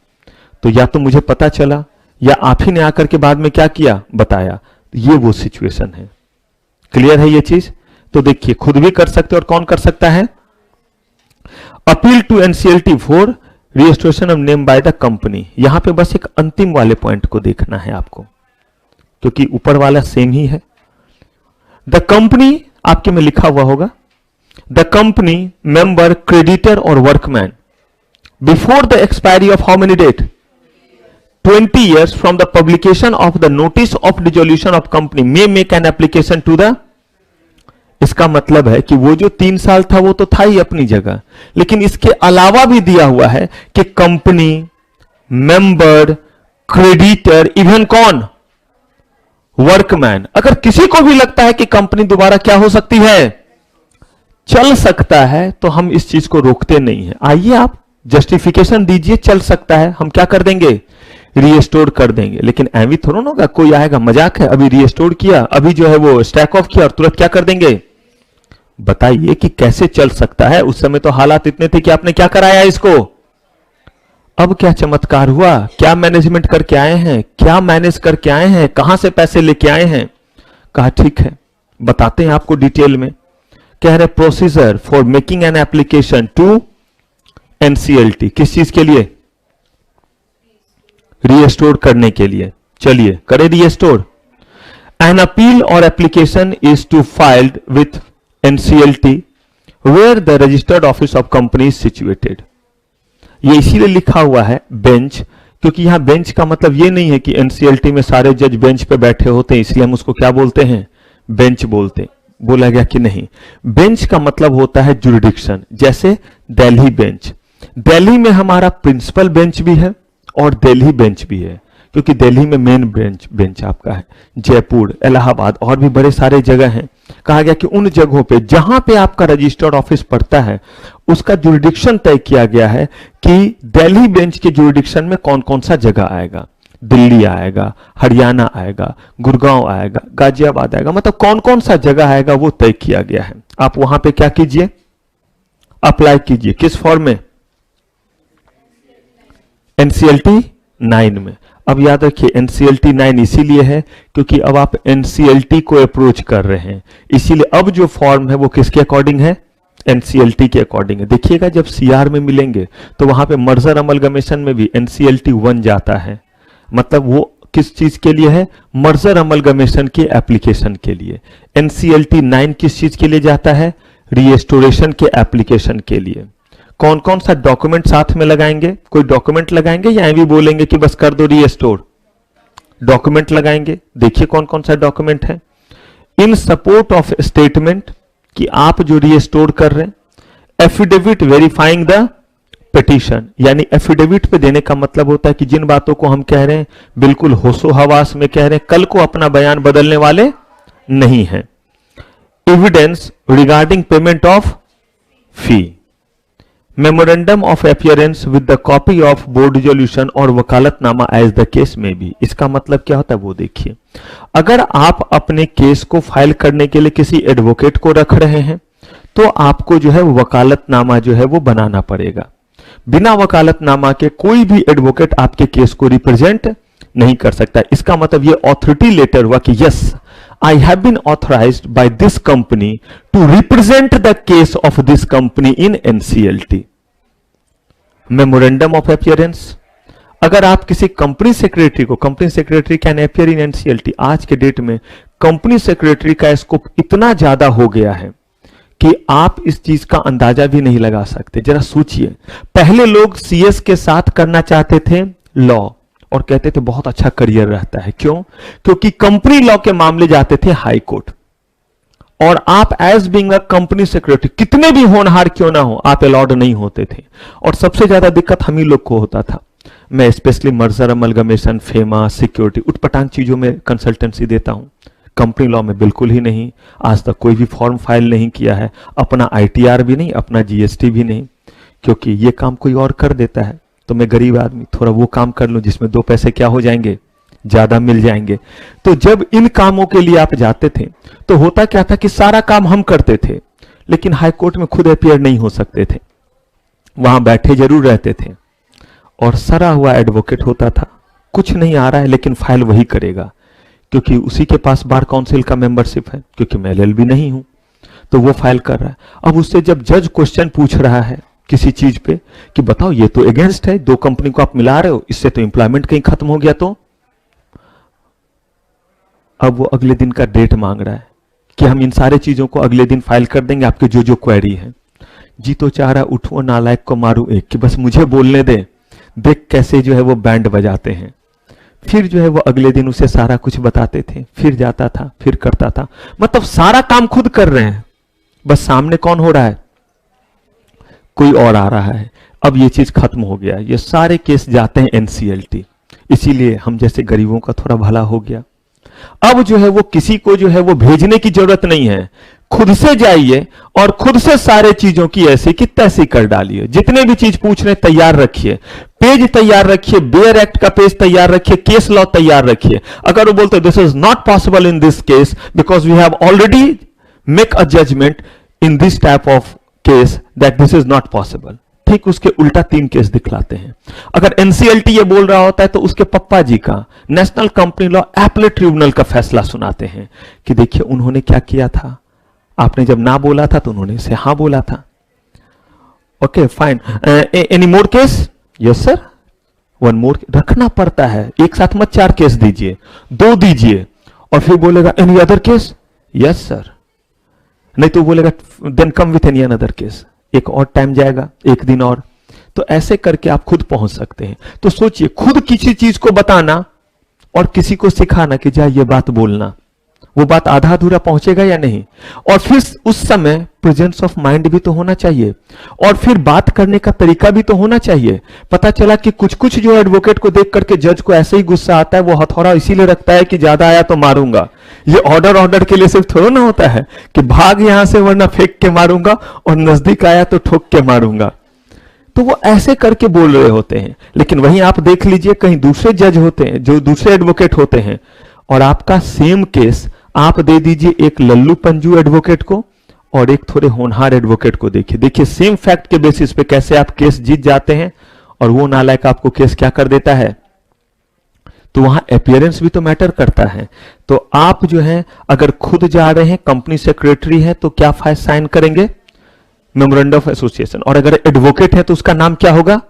तो या तो मुझे पता चला या आप ही ने आकर के बाद में क्या किया, बताया। ये वो सिचुएशन है। क्लियर है ये चीज? तो देखिए, खुद भी कर सकते और कौन कर सकता है, appeal to NCLT for restoration of name by the company. यहां पे बस एक अंतिम वाले पॉइंट को देखना है आपको, क्योंकि ऊपर वाला सेम ही है। द कंपनी आपके में लिखा हुआ होगा, द कंपनी मेंबर क्रेडिटर और workman before the expiry of how many date, 20 years from the publication of the notice of dissolution of company may make an application to the, इसका मतलब है कि वो जो 3 साल था वो तो था ही अपनी जगह, लेकिन इसके अलावा भी दिया हुआ है कि कंपनी, मेंबर, क्रेडिटर, इवन कौन, वर्कमैन, अगर किसी को भी लगता है कि कंपनी दोबारा क्या हो सकती है, चल सकता है, तो हम इस चीज को रोकते नहीं है। आइए आप जस्टिफिकेशन दीजिए, चल सकता है, हम क्या कर देंगे, रीस्टोर कर देंगे। लेकिन एवी थोड़ा ना होगा, कोई आएगा मजाक है, अभी रीस्टोर किया, अभी जो है वो स्टैक ऑफ किया और तुरंत क्या कर देंगे। बताइए कि कैसे चल सकता है। उस समय तो हालात इतने थे कि आपने क्या कराया इसको, अब क्या चमत्कार हुआ, क्या मैनेजमेंट करके आए हैं, क्या मैनेज करके आए हैं, कहां से पैसे लेके आए हैं। कहा ठीक है, बताते हैं आपको डिटेल में। कह रहे procedure for making an application to NCLT, किस चीज के लिए, रीस्टोर करने के लिए। चलिए करें रीस्टोर। एन अपील और application is to filed with NCLT where the registered office of company is situated. ये इसीलिए लिखा हुआ है बेंच, क्योंकि यहां बेंच का मतलब ये नहीं है कि एनसीएलटी में सारे जज बेंच पे बैठे होते हैं, इसलिए हम उसको क्या बोलते हैं, बेंच बोलते हैं। बोला गया कि नहीं, बेंच का मतलब होता है जुरिडिक्शन। जैसे दिल्ली बेंच, दिल्ली में हमारा प्रिंसिपल बेंच भी है और दिल्ली बेंच भी है, क्योंकि दिल्ली में मेन बेंच आपका है, जयपुर, इलाहाबाद और भी बड़े सारे जगह हैं। कहा गया कि उन जगहों पे जहां पे आपका रजिस्टर्ड ऑफिस पड़ता है उसका जुरिडिक्शन तय किया गया है कि दिल्ली बेंच के जुरिडिक्शन में कौन कौन सा जगह आएगा। दिल्ली आएगा, हरियाणा आएगा, गुड़गांव आएगा, गाजियाबाद आएगा, मतलब कौन कौन सा जगह आएगा वो तय किया गया है। आप वहां पे क्या कीजिए, अप्लाई कीजिए। किस फॉर्म में, एनसीएलटी 9 में। अब याद रखिए एनसीएलटी 9 इसीलिए है क्योंकि अब आप एनसीएलटी को अप्रोच कर रहे हैं, इसीलिए अब जो फॉर्म है वो किसके अकॉर्डिंग है, एनसीएलटी के अकॉर्डिंग है। देखिएगा जब सीआर में मिलेंगे तो वहां पे मर्जर अमलगमेशन में भी एनसीएलटी 1 जाता है, मतलब वो किस चीज के लिए है, मर्जर अमलगमेशन के एप्लीकेशन के लिए। एनसीएलटी 9 किस चीज के लिए जाता है, रीस्टोरेशन के एप्लीकेशन के लिए। कौन कौन सा डॉक्यूमेंट साथ में लगाएंगे, कोई डॉक्यूमेंट लगाएंगे या भी बोलेंगे कि बस कर दो रीस्टोर, डॉक्यूमेंट लगाएंगे। देखिए कौन कौन सा डॉक्यूमेंट है, इन सपोर्ट ऑफ स्टेटमेंट कि आप जो रीस्टोर कर रहे हैं, एफिडेविट वेरीफाइंग द पिटीशन, यानी एफिडेविट पे देने का मतलब होता है कि जिन बातों को हम कह रहे हैं बिल्कुल होशो हवास में कह रहे हैं, कल को अपना बयान बदलने वाले नहीं है। Evidence regarding payment of fee, memorandum of appearance with the copy of board resolution और वकालतनामा एज द केस में भी। इसका मतलब क्या होता है वो देखिए। अगर आप अपने केस को फाइल करने के लिए किसी एडवोकेट को रख रहे हैं तो आपको जो है वकालतनामा जो है वो बनाना पड़ेगा। बिना वकालतनामा के कोई भी एडवोकेट आपके केस को रिप्रेजेंट नहीं कर सकता। इसका मतलब ये ऑथोरिटी लेटर हुआ कि yes I have been authorized by this company to represent the case of this company in NCLT. Memorandum of appearance, अगर आप किसी कंपनी सेक्रेटरी को, company secretary can appear in NCLT. आज के डेट में company secretary का scope इतना ज्यादा हो गया है कि आप इस चीज का अंदाजा भी नहीं लगा सकते। जरा सोचिए, पहले लोग सीएस के साथ करना चाहते थे लॉ और कहते थे बहुत अच्छा करियर रहता है। क्यों? क्योंकि कंपनी लॉ के मामले जाते थे हाई कोर्ट और आप as being a company secretary कितने भी होनहार क्यों ना हो आप अलाउड नहीं होते थे। और सबसे ज्यादा दिक्कत हम ही लोग को होता था। मैं specially merger, amalgamation, FEMA, security, उटपटांग चीजों में कंसल्टेंसी देता हूं। कंपनी लॉ में बिल्कुल ही नहीं। आज तक कोई भी फॉर्म फाइल नहीं किया है, अपना आईटीआर भी नहीं, अपना जीएसटी भी नहीं, क्योंकि ये काम कोई और कर देता है तो मैं गरीब आदमी थोड़ा वो काम कर लूं जिसमें दो पैसे क्या हो जाएंगे, ज्यादा मिल जाएंगे। तो जब इन कामों के लिए आप जाते थे तो होता क्या था कि सारा काम हम करते थे लेकिन हाई कोर्ट में खुद अपियर नहीं हो सकते थे। वहां बैठे जरूर रहते थे और सरा हुआ एडवोकेट होता था। कुछ नहीं आ रहा है लेकिन फाइल वही करेगा क्योंकि उसी के पास बार काउंसिल का मेंबरशिप है, क्योंकि मैं एलएलबी नहीं हूं तो वो फाइल कर रहा है। अब उससे जब जज क्वेश्चन पूछ रहा है किसी चीज पे कि बताओ ये तो अगेंस्ट है, दो कंपनी को आप मिला रहे हो, इससे तो एम्प्लॉयमेंट कहीं खत्म हो गया, तो अब वो अगले दिन का डेट मांग रहा है कि हम इन सारे चीजों को अगले दिन फाइल कर देंगे, आपके जो जो क्वेरी है। जी तो चाह रहा उठो नालायक को मारू एक कि बस मुझे बोलने दे। देख कैसे जो है वो बैंड बजाते हैं। फिर जो है वो अगले दिन उसे सारा कुछ बताते थे, फिर जाता था, फिर करता था। मतलब सारा काम खुद कर रहे हैं, बस सामने कौन हो रहा है, कोई और आ रहा है। अब ये चीज खत्म हो गया, ये सारे केस जाते हैं एनसीएलटी। इसीलिए हम जैसे गरीबों का थोड़ा भला हो गया। अब जो है वो किसी को जो है वो भेजने की जरूरत नहीं है, खुद से जाइए और खुद से सारे चीजों की ऐसी की तैसी कर डालिए। जितने भी चीज पूछ रहे तैयार रखिए, पेज तैयार रखिए, बेयर एक्ट का पेज तैयार रखिए, केस लॉ तैयार रखिए। अगर वो बोलते this is not possible in this case because we have already make a judgement in this type of case that this is not possible, ठीक उसके उल्टा 3 केस दिखलाते हैं। अगर एनसीएलटी ये बोल रहा होता है तो उसके पप्पा जी का national company law appellate tribunal का फैसला सुनाते हैं कि देखिए उन्होंने क्या किया था, आपने जब ना बोला था तो उन्होंने इसे हाँ बोला था। Okay fine, any more case? Yes sir, 1 मोर। रखना पड़ता है, एक साथ मत 4 केस दीजिए, 2 दीजिए और फिर बोलेगा any other case? Yes sir. नहीं तो बोलेगा then come with any another case, एक और टाइम जाएगा, 1 दिन और। तो ऐसे करके आप खुद पहुंच सकते हैं। तो सोचिए, खुद किसी चीज को बताना और किसी को सिखाना कि जा ये बात बोलना, वो बात आधा अधूरा पहुंचेगा या नहीं। और फिर उस समय प्रेजेंस ऑफ माइंड भी तो होना चाहिए और फिर बात करने का तरीका भी तो होना चाहिए। पता चला कि कुछ कुछ जो एडवोकेट को देख करके जज को ऐसे ही गुस्सा आता है, वो हथौड़ा इसीलिए रखता है कि ज्यादा आया तो मारूंगा। ये ऑर्डर के लिए सिर्फ थोड़ा ना होता है कि भाग यहां से वरना फेंक के मारूंगा और नजदीक आया तो ठोक के मारूंगा। तो वो ऐसे करके बोल रहे होते हैं। लेकिन वहीं आप देख लीजिए, कहीं दूसरे जज होते हैं जो दूसरे एडवोकेट होते हैं और आपका सेम केस आप दे दीजिए एक लल्लू पंजू एडवोकेट को और एक थोड़े होनहार एडवोकेट को। देखिए सेम फैक्ट के बेसिस पे कैसे आप केस जीत जाते हैं और वो नालायक आपको केस क्या कर देता है। तो वहां अपीयरेंस भी तो मैटर करता है। तो आप जो है अगर खुद जा रहे हैं, कंपनी सेक्रेटरी है, तो क्या फाइल साइन करेंगे? Memorandum of association. और अगर एडवोकेट है तो उसका नाम क्या होगा?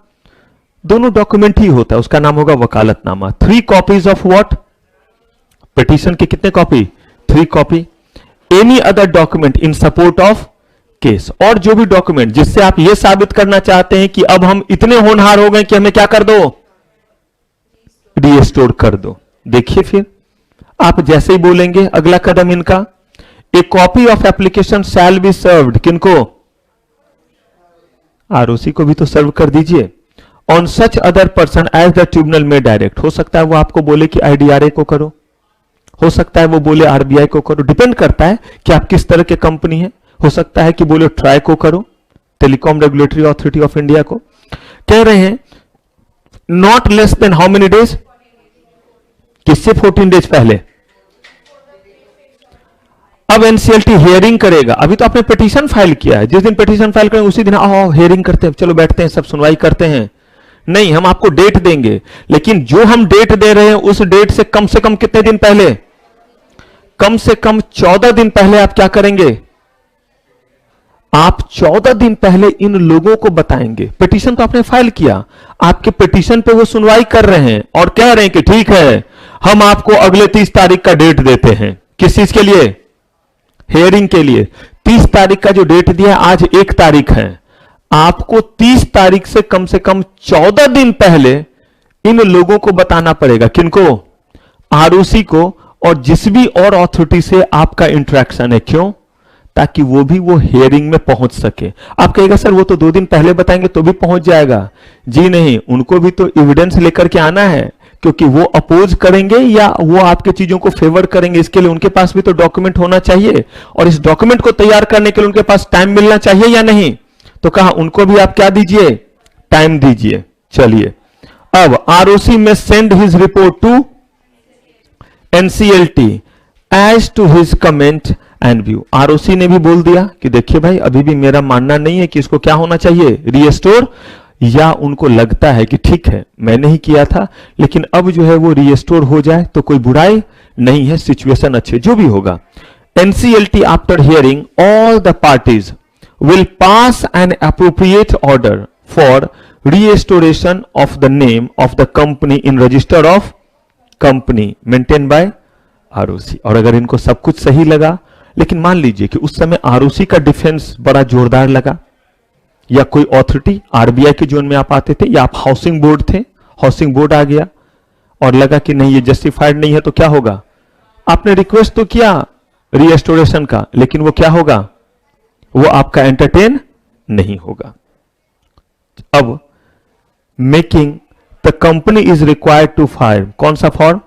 दोनों डॉक्यूमेंट ही होता है, उसका नाम होगा वकालतनामा। 3 कॉपीज ऑफ व्हाट? पिटीशन की कितने copy? 3 copy. Any other document in support of case, और जो भी डॉक्यूमेंट जिससे आप यह साबित करना चाहते हैं कि अब हम इतने होनहार हो गए कि हमें क्या कर दो, रीस्टोर कर दो। देखिए फिर आप जैसे ही बोलेंगे अगला कदम इनका, a copy of application shall be served, किनको? आरओसी को भी तो सर्व कर दीजिए। On such other person as the tribunal में डायरेक्ट। हो सकता है वो आपको बोले कि आईडीआरए को करो, हो सकता है वो बोले आरबीआई को करो, डिपेंड करता है कि आप किस तरह के कंपनी है। हो सकता है कि बोले ट्राई को करो, telecom regulatory authority of India को। कह रहे हैं not less than how many days, किससे 14 डेज पहले। अब एनसीएलटी हियरिंग करेगा। अभी तो आपने पिटीशन फाइल किया है, जिस दिन पिटीशन फाइल करेंगे उसी दिन आओ हियरिंग करते हैं, चलो बैठते हैं, सब सुनवाई करते हैं। नहीं, हम आपको डेट देंगे, लेकिन जो हम डेट दे रहे हैं उस डेट से कम कितने दिन पहले, कम से कम 14 दिन पहले आप क्या करेंगे, आप 14 दिन पहले इन लोगों को बताएंगे। पिटीशन तो आपने फाइल किया, आपके पिटीशन पे वो सुनवाई कर रहे हैं और कह रहे हैं कि ठीक है हम आपको अगले 30 तारीख का डेट देते हैं। किस चीज के लिए, हियरिंग के लिए। 30 तारीख का जो डेट दिया, आज 1 तारीख है, आपको 30 तारीख से कम 14 दिन पहले इन लोगों को बताना पड़ेगा। किनको, आरओसी को और जिस भी और अथॉरिटी से आपका इंटरेक्शन है। क्यों, ताकि वो भी वो हियरिंग में पहुंच सके। आप कहेगा सर वो तो 2 दिन पहले बताएंगे तो भी पहुंच जाएगा। जी नहीं, उनको भी तो एविडेंस लेकर के आना है, क्योंकि वो अपोज करेंगे या वो आपके चीजों को फेवर करेंगे, इसके लिए उनके पास भी तो डॉक्यूमेंट होना चाहिए, और इस डॉक्यूमेंट को तैयार करने के लिए उनके पास टाइम मिलना चाहिए या नहीं। तो कहा उनको भी आप क्या दीजिए, टाइम दीजिए। चलिए, अब आरओसी में send his report to NCLT as to his comment and view. ROC ने भी बोल दिया कि देखिए भाई, अभी भी मेरा मानना नहीं है कि इसको क्या होना चाहिए, रीस्टोर, या उनको लगता है कि ठीक है मैंने ही किया था, लेकिन अब जो है वो रीस्टोर हो जाए तो कोई बुराई नहीं है, सिचुएशन अच्छे जो भी होगा। NCLT after hearing all the parties will pass an appropriate order for restoration of the name of the company in register of company maintained by ROC। और अगर इनको सब कुछ सही लगा, लेकिन मान लीजिए कि उस समय ROC का डिफेंस बड़ा जोरदार लगा, या कोई अथॉरिटी आरबीआई के जोन में आप आते थे, या आप हाउसिंग बोर्ड थे, हाउसिंग बोर्ड आ गया और लगा कि नहीं ये जस्टिफाइड नहीं है, तो क्या होगा, आपने रिक्वेस्ट तो किया रीएस्टोरेशन का, लेकिन वो क्या होगा, वो आपका एंटरटेन नहीं होगा। अब making the company is required to file, कौन सा फॉर्म,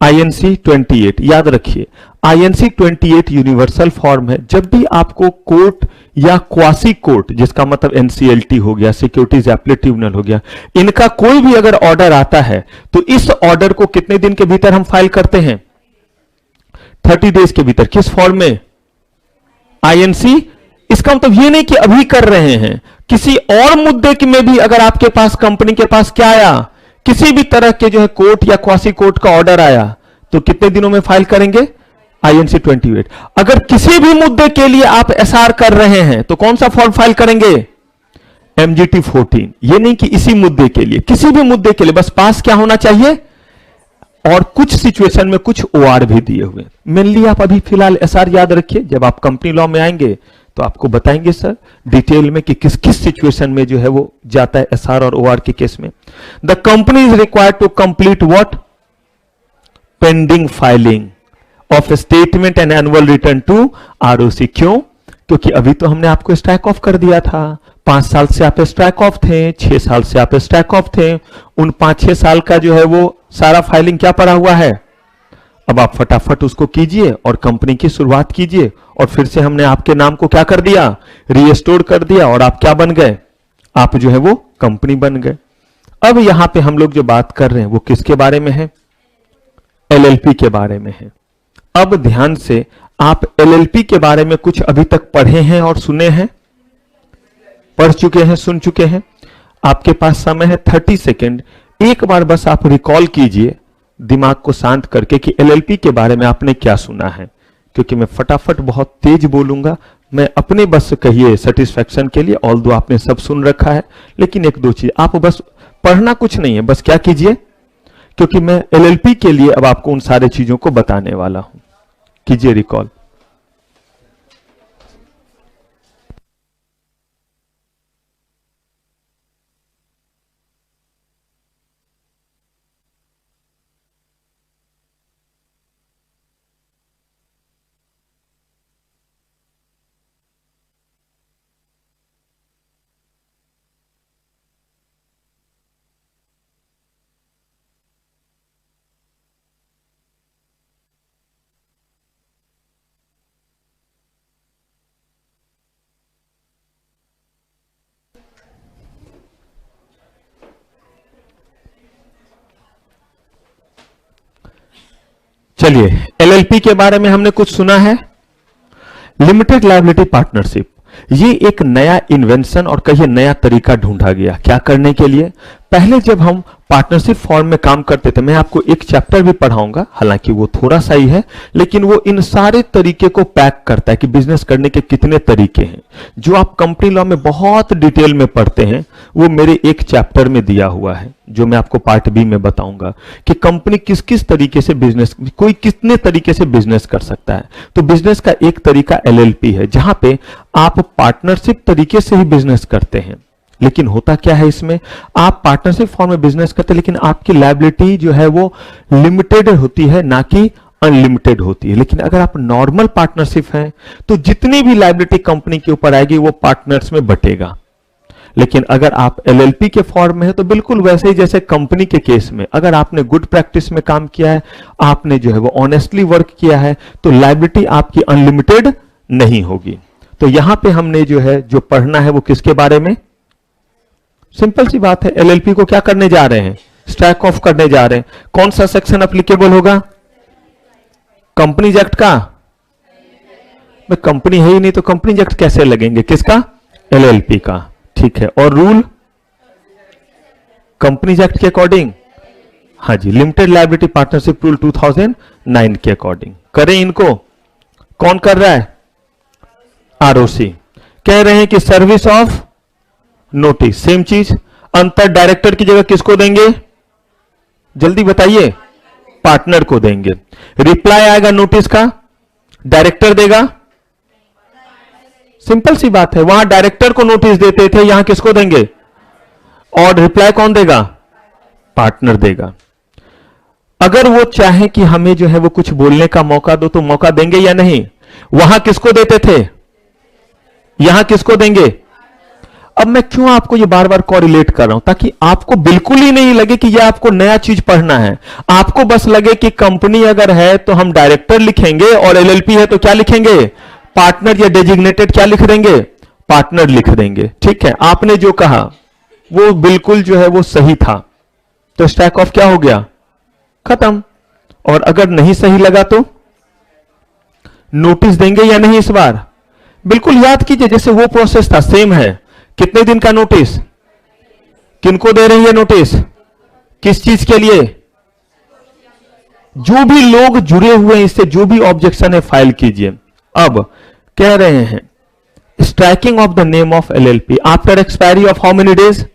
आईएनसी 28। याद रखिए आईएनसी 28 यूनिवर्सल फॉर्म है। जब भी आपको कोर्ट या क्वासी कोर्ट, जिसका मतलब एनसीएलटी हो गया, सिक्योरिटीज एपीलेट ट्रिब्यूनल हो गया, इनका कोई भी अगर ऑर्डर आता है तो इस ऑर्डर को कितने दिन के भीतर हम फाइल करते हैं, 30 डेज के भीतर। किस फॉर्म में, आईएनसी। इसका मतलब ये नहीं कि अभी कर रहे हैं, किसी और मुद्दे के में भी अगर आपके पास, कंपनी के पास क्या आया, किसी भी तरह के जो है कोर्ट या क्वासी कोर्ट का ऑर्डर आया, तो कितने दिनों में फाइल करेंगे, आईएनसी 28। अगर किसी भी मुद्दे के लिए आप एसआर कर रहे हैं तो कौन सा फॉर्म फाइल करेंगे, एमजीटी 14। ये नहीं कि इसी मुद्दे के लिए, किसी भी मुद्दे के लिए बस पास क्या होना चाहिए, और कुछ सिचुएशन में कुछ ओआर भी दिए हुए। मेनली आप अभी फिलहाल एसआर याद रखिए, जब आप कंपनी लॉ में आएंगे तो आपको बताएंगे सर डिटेल में कि किस किस सिचुएशन में जो है वो जाता है एसआर और ओआर के केस में। The company is required to complete what, pending filing of statement and annual return to ROC. क्यों, क्योंकि अभी तो हमने आपको स्ट्राइक ऑफ कर दिया था, 5 साल से आप स्ट्राइक ऑफ थे, 6 साल से आप स्ट्राइक ऑफ थे, उन 5-6 साल का जो है वो सारा फाइलिंग क्या पड़ा हुआ है। अब आप फटाफट उसको कीजिए और कंपनी की शुरुआत कीजिए, और फिर से हमने आपके नाम को क्या कर दिया, रीस्टोर कर दिया, और आप क्या बन गए, आप जो है वो कंपनी बन गए। अब यहां पे हम लोग जो बात कर रहे हैं वो किसके बारे में है, एलएलपी के बारे में है। अब ध्यान से, आप एलएलपी के बारे में कुछ अभी तक पढ़े हैं और सुने हैं, पढ़ चुके हैं, सुन चुके हैं। आपके पास समय है 30 सेकेंड, एक बार बस आप रिकॉल कीजिए दिमाग को शांत करके कि एलएलपी के बारे में आपने क्या सुना है, क्योंकि मैं फटाफट बहुत तेज बोलूंगा। मैं अपने बस कहिए सेटिस्फैक्शन के लिए, ऑल्दो आपने सब सुन रखा है, लेकिन 1-2 चीज आप बस पढ़ना कुछ नहीं है, बस क्या कीजिए, क्योंकि मैं एलएलपी के लिए अब आपको उन सारे चीजों को बताने वाला हूं। कीजिए रिकॉल। चलिए, एलएलपी के बारे में हमने कुछ सुना है। लिमिटेड लायबिलिटी पार्टनरशिप, ये एक नया इन्वेंशन और कहिए नया तरीका ढूंढा गया। क्या करने के लिए? पहले जब हम पार्टनरशिप फॉर्म में काम करते थे, मैं आपको एक चैप्टर भी पढ़ाऊंगा, हालांकि वो थोड़ा सा ही है, लेकिन वो इन सारे तरीके को पैक करता है कि बिजनेस करने के कितने तरीके हैं। जो आप कंपनी लॉ में बहुत डिटेल में पढ़ते हैं, वो मेरे एक चैप्टर में दिया हुआ है, जो मैं आपको पार्ट बी में बताऊंगा कि कंपनी किस किस तरीके से बिजनेस, कोई कितने तरीके से बिजनेस कर सकता है। तो बिजनेस का एक तरीका एलएलपी है, जहां पे आप पार्टनरशिप तरीके से ही बिजनेस करते हैं। लेकिन होता क्या है इसमें, आप पार्टनरशिप फॉर्म में बिजनेस करते हैं, लेकिन आपकी लायबिलिटी जो है वो लिमिटेड होती है, ना कि अनलिमिटेड होती है। लेकिन अगर आप नॉर्मल पार्टनरशिप हैं, तो जितनी भी लायबिलिटी कंपनी के ऊपर आएगी वो पार्टनर्स में बटेगा। लेकिन अगर आप एलएलपी के फॉर्म में है, तो बिल्कुल वैसे ही जैसे कंपनी के केस में, अगर आपने गुड प्रैक्टिस में काम किया है, आपने जो है वो ऑनेस्टली वर्क किया है, तो लायबिलिटी आपकी अनलिमिटेड नहीं होगी। तो यहां पे हमने जो है जो पढ़ना है वो किसके बारे में? सिंपल सी बात है, एलएलपी को क्या करने जा रहे हैं? स्ट्राइक ऑफ करने जा रहे हैं। कौन सा सेक्शन एप्लीकेबल होगा? कंपनीज एक्ट का? कंपनी है ही नहीं तो कंपनीज एक्ट कैसे लगेंगे? किसका? एलएलपी का। ठीक है, और रूल कंपनीज एक्ट के अकॉर्डिंग? हाँ जी, लिमिटेड लायबिलिटी पार्टनरशिप रूल 2009 के अकॉर्डिंग करें इनको। कौन कर रहा है? आरओसी। कह रहे हैं कि सर्विस ऑफ नोटिस, सेम चीज। अंतर डायरेक्टर की जगह किसको देंगे? जल्दी बताइए। पार्टनर को देंगे। रिप्लाई आएगा नोटिस का, डायरेक्टर देगा? सिंपल सी बात है, वहां डायरेक्टर को नोटिस देते थे, यहां किसको देंगे? और रिप्लाई कौन देगा? पार्टनर देगा। अगर वो चाहे कि हमें जो है वो कुछ बोलने का मौका दो, तो मौका देंगे या नहीं? वहां किसको देते थे, यहां किसको देंगे? अब मैं क्यों आपको ये बार बार कोरिलेट कर रहा हूं, ताकि आपको बिल्कुल ही नहीं लगे कि ये आपको नया चीज पढ़ना है। आपको बस लगे कि कंपनी अगर है तो हम डायरेक्टर लिखेंगे, और एलएलपी है तो क्या लिखेंगे? पार्टनर या डेजिग्नेटेड क्या लिख देंगे? पार्टनर लिख देंगे। ठीक है, आपने जो कहा वो बिल्कुल जो है वो सही था, तो स्टैक ऑफ क्या हो गया? खत्म। और अगर नहीं सही लगा तो नोटिस देंगे या नहीं इस बार? बिल्कुल याद कीजिए, जैसे वो प्रोसेस था, सेम है। कितने दिन का नोटिस? किनको दे रही है नोटिस? किस चीज के लिए? जो भी लोग जुड़े हुए हैं इससे, जो भी ऑब्जेक्शन है फाइल कीजिए। अब कह रहे हैं striking off the name of LLP after expiry of how many days?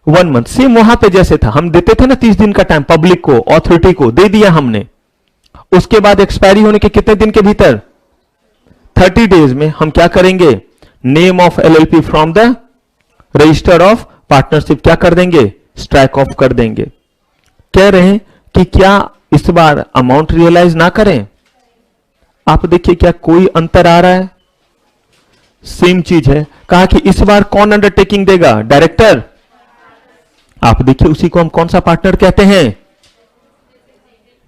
1 month. Same वहां पे जैसे था, हम देते थे ना 30 दिन का टाइम, पब्लिक को, ऑथोरिटी को दे दिया हमने। उसके बाद एक्सपायरी होने के कितने दिन के भीतर? 30 डेज में हम क्या करेंगे? Name of LLP from the register of partnership क्या कर देंगे? स्ट्राइक ऑफ कर देंगे। कह रहे हैं कि क्या इस बार अमाउंट रियलाइज ना करें? आप देखिए क्या कोई अंतर आ रहा है? सेम चीज है। कहा कि इस बार कौन अंडरटेकिंग देगा? डायरेक्टर। आप देखिए उसी को हम कौन सा पार्टनर कहते हैं?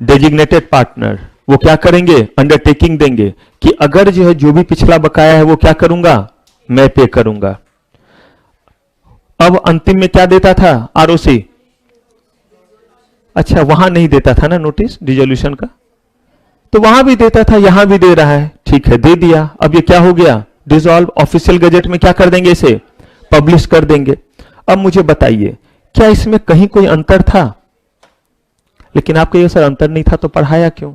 Designated partner. वो क्या करेंगे? अंडरटेकिंग देंगे कि अगर जो है जो भी पिछला बकाया है वो क्या करूंगा? मैं पे करूंगा। अब अंतिम में क्या देता था? आरओसी। अच्छा, वहां नहीं देता था ना नोटिस डिसोल्यूशन का, तो वहां भी देता था, यहां भी दे रहा है। ठीक है, दे दिया। अब ये क्या हो गया? डिसॉल्व। ऑफिशियल गजेट में क्या कर देंगे? इसे पब्लिश कर देंगे। अब मुझे बताइए, क्या इसमें कहीं कोई अंतर था? लेकिन आपको ये सर अंतर नहीं था तो पढ़ाया क्यों?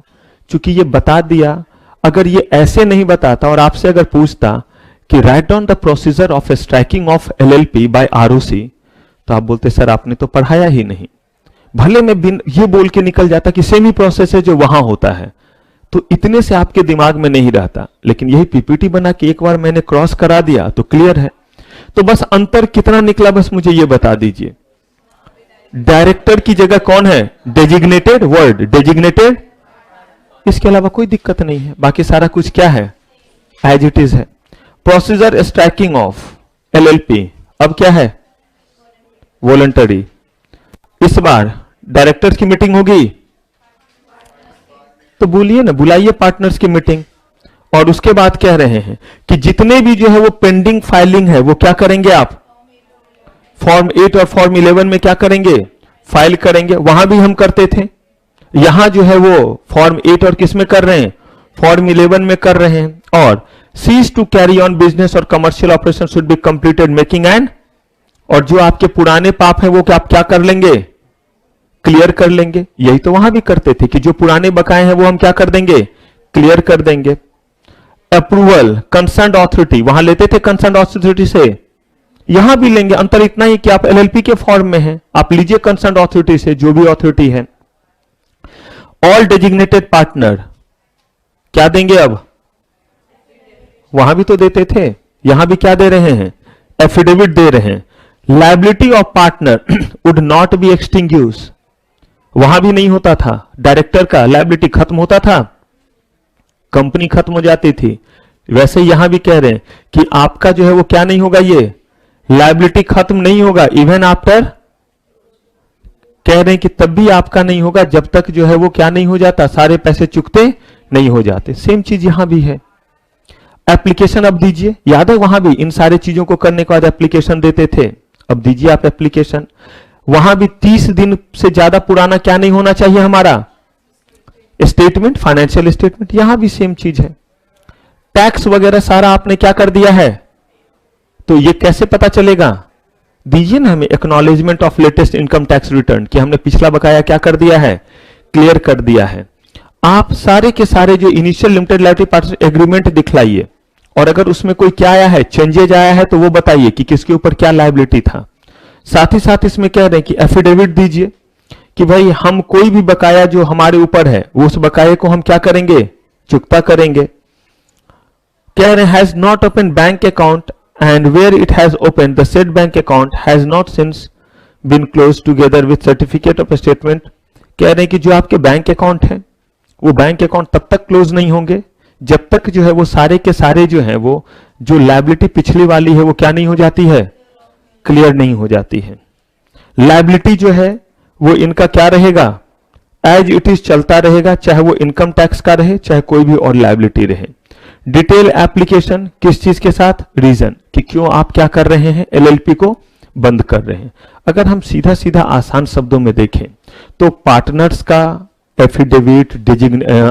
चूंकि ये बता दिया। अगर ये ऐसे नहीं बताता और आपसे अगर पूछता कि write down the procedure of striking off LLP by ROC, तो आप बोलते सर आपने तो पढ़ाया ही नहीं। भले मैं ये बोल के निकल जाता कि सेम ही प्रोसेस है जो वहां होता है, तो इतने से आपके दिमाग में नहीं रहता। लेकिन यही पीपीटी बना के एक बार मैंने क्रॉस करा दिया तो क्लियर है। तो बस अंतर कितना निकला, बस मुझे ये बता दीजिए। डायरेक्टर की जगह कौन है? डेजिग्नेटेड। वर्ड डेजिग्नेटेड, इसके अलावा कोई दिक्कत नहीं है। बाकी सारा कुछ क्या है? एज इट इज है। प्रोसीजर स्ट्राइकिंग ऑफ एलएलपी अब क्या है? वॉलंटरी। इस बार डायरेक्टर्स की मीटिंग होगी, तो बोलिए ना, बुलाइए पार्टनर्स की मीटिंग। और उसके बाद कह रहे हैं कि जितने भी जो है वो पेंडिंग फाइलिंग है वो क्या करेंगे आप? फॉर्म 8 और फॉर्म 11 में क्या करेंगे? फाइल करेंगे। वहां भी हम करते थे, यहां जो है वो फॉर्म 8 और किस में कर रहे हैं, फॉर्म 11 में कर रहे हैं। और cease to carry on business और commercial operation should be completed making end, और जो आपके पुराने पाप हैं वो क्या आप क्या कर लेंगे, क्लियर कर लेंगे। यही तो वहां भी करते थे कि जो पुराने बकाए हैं वो हम क्या कर देंगे, क्लियर कर देंगे। अप्रूवल कंसर्न अथॉरिटी, वहां लेते थे कंसर्न अथॉरिटी से, यहां भी लेंगे। अंतर इतना ही कि आप एलएलपी के फॉर्म में हैं, आप लीजिए कंसर्न अथॉरिटी से, जो भी अथॉरिटी है। ऑल डेजिग्नेटेड पार्टनर क्या देंगे, अब वहां भी तो देते थे, यहां भी क्या दे रहे हैं, एफिडेविट दे रहे हैं। Liability of partner would not be extinguish, वहां भी नहीं होता था, डायरेक्टर का लायबिलिटी खत्म होता था, कंपनी खत्म हो जाती थी। वैसे यहां भी कह रहे हैं कि आपका जो है वो क्या नहीं होगा, ये लायबिलिटी खत्म नहीं होगा इवन आफ्टर, कह रहे हैं कि तब भी आपका नहीं होगा जब तक जो है वो क्या नहीं हो जाता, सारे पैसे चुकते नहीं हो जाते। सेम चीज यहां भी है। एप्लीकेशन अब दीजिए, याद है वहां भी इन सारे चीजों को करने के बाद एप्लीकेशन देते थे, अब दीजिए आप एप्लीकेशन। वहां भी 30 दिन से ज्यादा पुराना क्या नहीं होना चाहिए हमारा, स्टेटमेंट, फाइनेंशियल स्टेटमेंट। यहां भी सेम चीज है। टैक्स वगैरह सारा आपने क्या कर दिया है, तो ये कैसे पता चलेगा, दीजिए ना हमें acknowledgement of latest income tax return कि हमने पिछला बकाया क्या कर दिया है, क्लियर कर दिया है। आप सारे के सारे जो initial limited liability partnership agreement दिखलाइए, और अगर उसमें कोई क्या आया है, चेंजेज आया है, तो वो बताइए कि किसके ऊपर क्या लायबिलिटी था। साथ ही साथ इसमें कह रहे हैं कि एफिडेविट दीजिए कि भाई हम कोई भी बकाया जो हमारे ऊपर है उस बकाये को हम क्या करेंगे, चुकता करेंगे। कह रहे हैं has not open bank account and where it has opened the said bank account has not since been closed together with certificate of statement। कह रहे हैं कि जो आपके बैंक अकाउंट है वो बैंक अकाउंट तब तक क्लोज नहीं होंगे जब तक जो है वो सारे के सारे जो है वो जो लायबिलिटी पिछली वाली है वो क्या नहीं हो जाती है, क्लियर नहीं हो जाती है। लायबिलिटी जो है वो इनका क्या रहेगा, एज इट इज चलता रहेगा, चाहे वो इनकम टैक्स का रहे चाहे कोई भी और लायबिलिटी रहे। डिटेल एप्लीकेशन किस चीज के साथ, रीजन कि क्यों आप क्या कर रहे हैं, एलएलपी को बंद कर रहे हैं। अगर हम सीधा सीधा आसान शब्दों में देखें तो पार्टनर्स का एफिडेविट,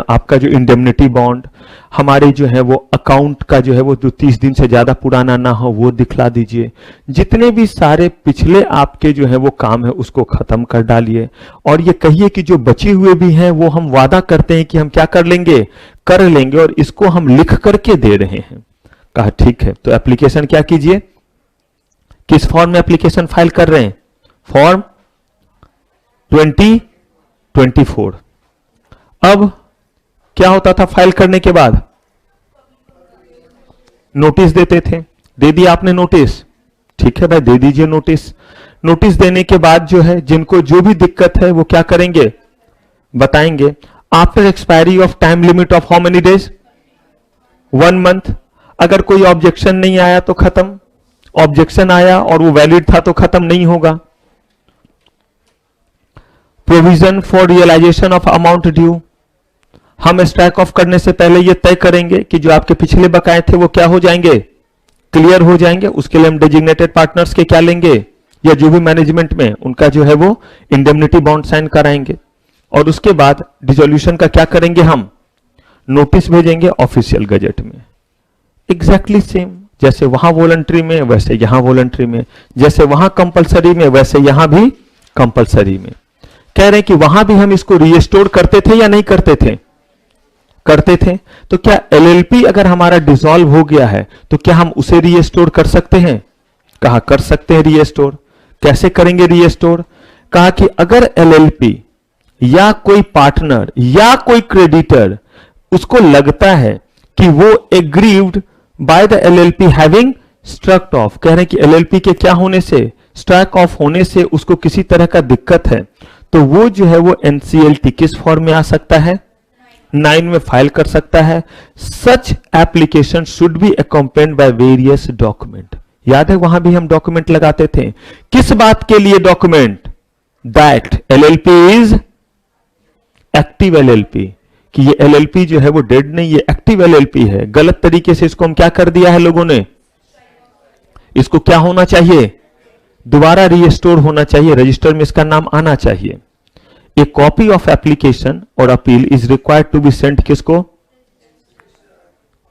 आपका जो इंडेमनिटी बॉन्ड, हमारे जो है वो अकाउंट का जो है वो जो 30 दिन से ज्यादा पुराना ना हो वो दिखला दीजिए। जितने भी सारे पिछले आपके जो है वो काम है उसको खत्म कर डालिए, और ये कहिए कि जो बचे हुए भी हैं वो हम वादा करते हैं कि हम क्या कर लेंगे, कर लेंगे, और इसको हम लिख करके दे रहे हैं। कहा ठीक है, तो एप्लीकेशन क्या कीजिए, किस फॉर्म में एप्लीकेशन फाइल कर रहे हैं, फॉर्म 2024। अब क्या होता था फाइल करने के बाद, नोटिस देते थे, दे दिया आपने नोटिस, ठीक है भाई दे दीजिए नोटिस। नोटिस देने के बाद जो है जिनको जो भी दिक्कत है वो क्या करेंगे, बताएंगे। After expiry of time limit of how many days, 1 month. अगर कोई ऑब्जेक्शन नहीं आया तो खत्म, ऑब्जेक्शन आया और वो वैलिड था तो खत्म नहीं होगा। Provision for realisation of amount due, हम स्ट्राइक ऑफ करने से पहले ये तय करेंगे कि जो आपके पिछले बकाए थे वो क्या हो जाएंगे, क्लियर हो जाएंगे। उसके लिए हम डेजिग्नेटेड पार्टनर्स के क्या लेंगे, या जो भी मैनेजमेंट में उनका जो है वो इंडेमनिटी बॉन्ड साइन कराएंगे, और उसके बाद डिसोल्यूशन का क्या करेंगे, हम नोटिस भेजेंगे ऑफिशियल गजट में। एग्जैक्टली सेम, जैसे वहां वॉलंटरी में वैसे यहां वॉलंटरी में, जैसे वहां कंपलसरी में वैसे यहां भी कंपलसरी में। कह रहे हैं कि वहां भी हम इसको रीस्टोर करते थे या नहीं करते थे, करते थे। तो क्या एलएलपी अगर हमारा डिसॉल्व हो गया है तो क्या हम उसे रीस्टोर कर सकते हैं, कहा कर सकते हैं रीस्टोर। कैसे करेंगे रीस्टोर, कहा कि अगर एलएलपी या कोई पार्टनर या कोई क्रेडिटर उसको लगता है कि वो aggrieved by the LLP having struck off, कह रहे हैं कि एलएलपी के क्या होने से, स्ट्राइक ऑफ होने से उसको किसी तरह का दिक्कत है, तो वो जो है वो एनसीएलटी किस फॉर्म में आ सकता है, 9 में फाइल कर सकता है। Such application should be accompanied by various document. याद है वहां भी हम डॉक्यूमेंट लगाते थे, किस बात के लिए document, that LLP is active LLP, कि ये एलएलपी जो है वो डेड नहीं, ये एक्टिव एलएलपी है। गलत तरीके से इसको हम क्या कर दिया है लोगों ने, इसको क्या होना चाहिए, दोबारा रीस्टोर होना चाहिए, रजिस्टर में इसका नाम आना चाहिए। ए कॉपी ऑफ एप्लीकेशन और appeal is required to be sent किसको?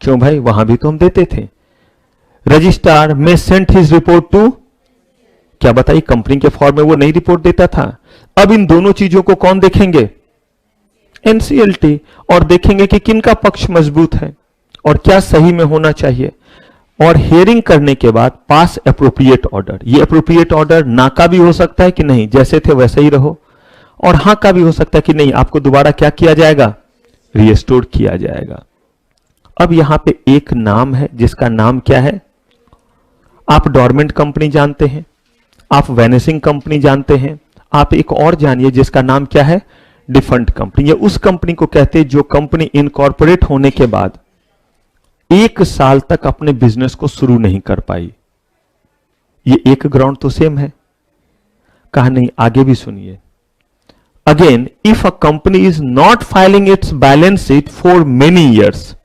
क्यों भाई, वहां भी तो हम देते थे। रजिस्ट्रार में सेंट हिज रिपोर्ट टू, क्या बताइए, कंपनी के फॉर्म में वो नहीं रिपोर्ट देता था। अब इन दोनों चीजों को कौन देखेंगे? एनसीएलटी, और देखेंगे कि किनका पक्ष मजबूत है और क्या सही में होना चाहिए। और हियरिंग करने के बाद पास एप्रोप्रिएट ऑर्डर। ये एप्रोप्रिएट ऑर्डर ना का भी हो सकता है कि नहीं, जैसे थे वैसे ही रहो, और हां का भी हो सकता है कि नहीं, आपको दोबारा क्या किया जाएगा? रिस्टोर किया जाएगा। अब यहां पे एक नाम है जिसका नाम क्या है? आप डोरमेंट कंपनी जानते हैं, आप वैनिसिंग कंपनी जानते हैं, आप एक और जानिए जिसका नाम क्या है? डिफंट कंपनी। या उस कंपनी को कहते हैं जो कंपनी इनकॉर्पोरेट होने के बाद 1 साल तक अपने बिजनेस को शुरू नहीं कर पाई। ये एक ग्राउंड तो सेम है। कहा नहीं, आगे भी सुनिए। Again, if a company is not filing it's balance sheet for many years,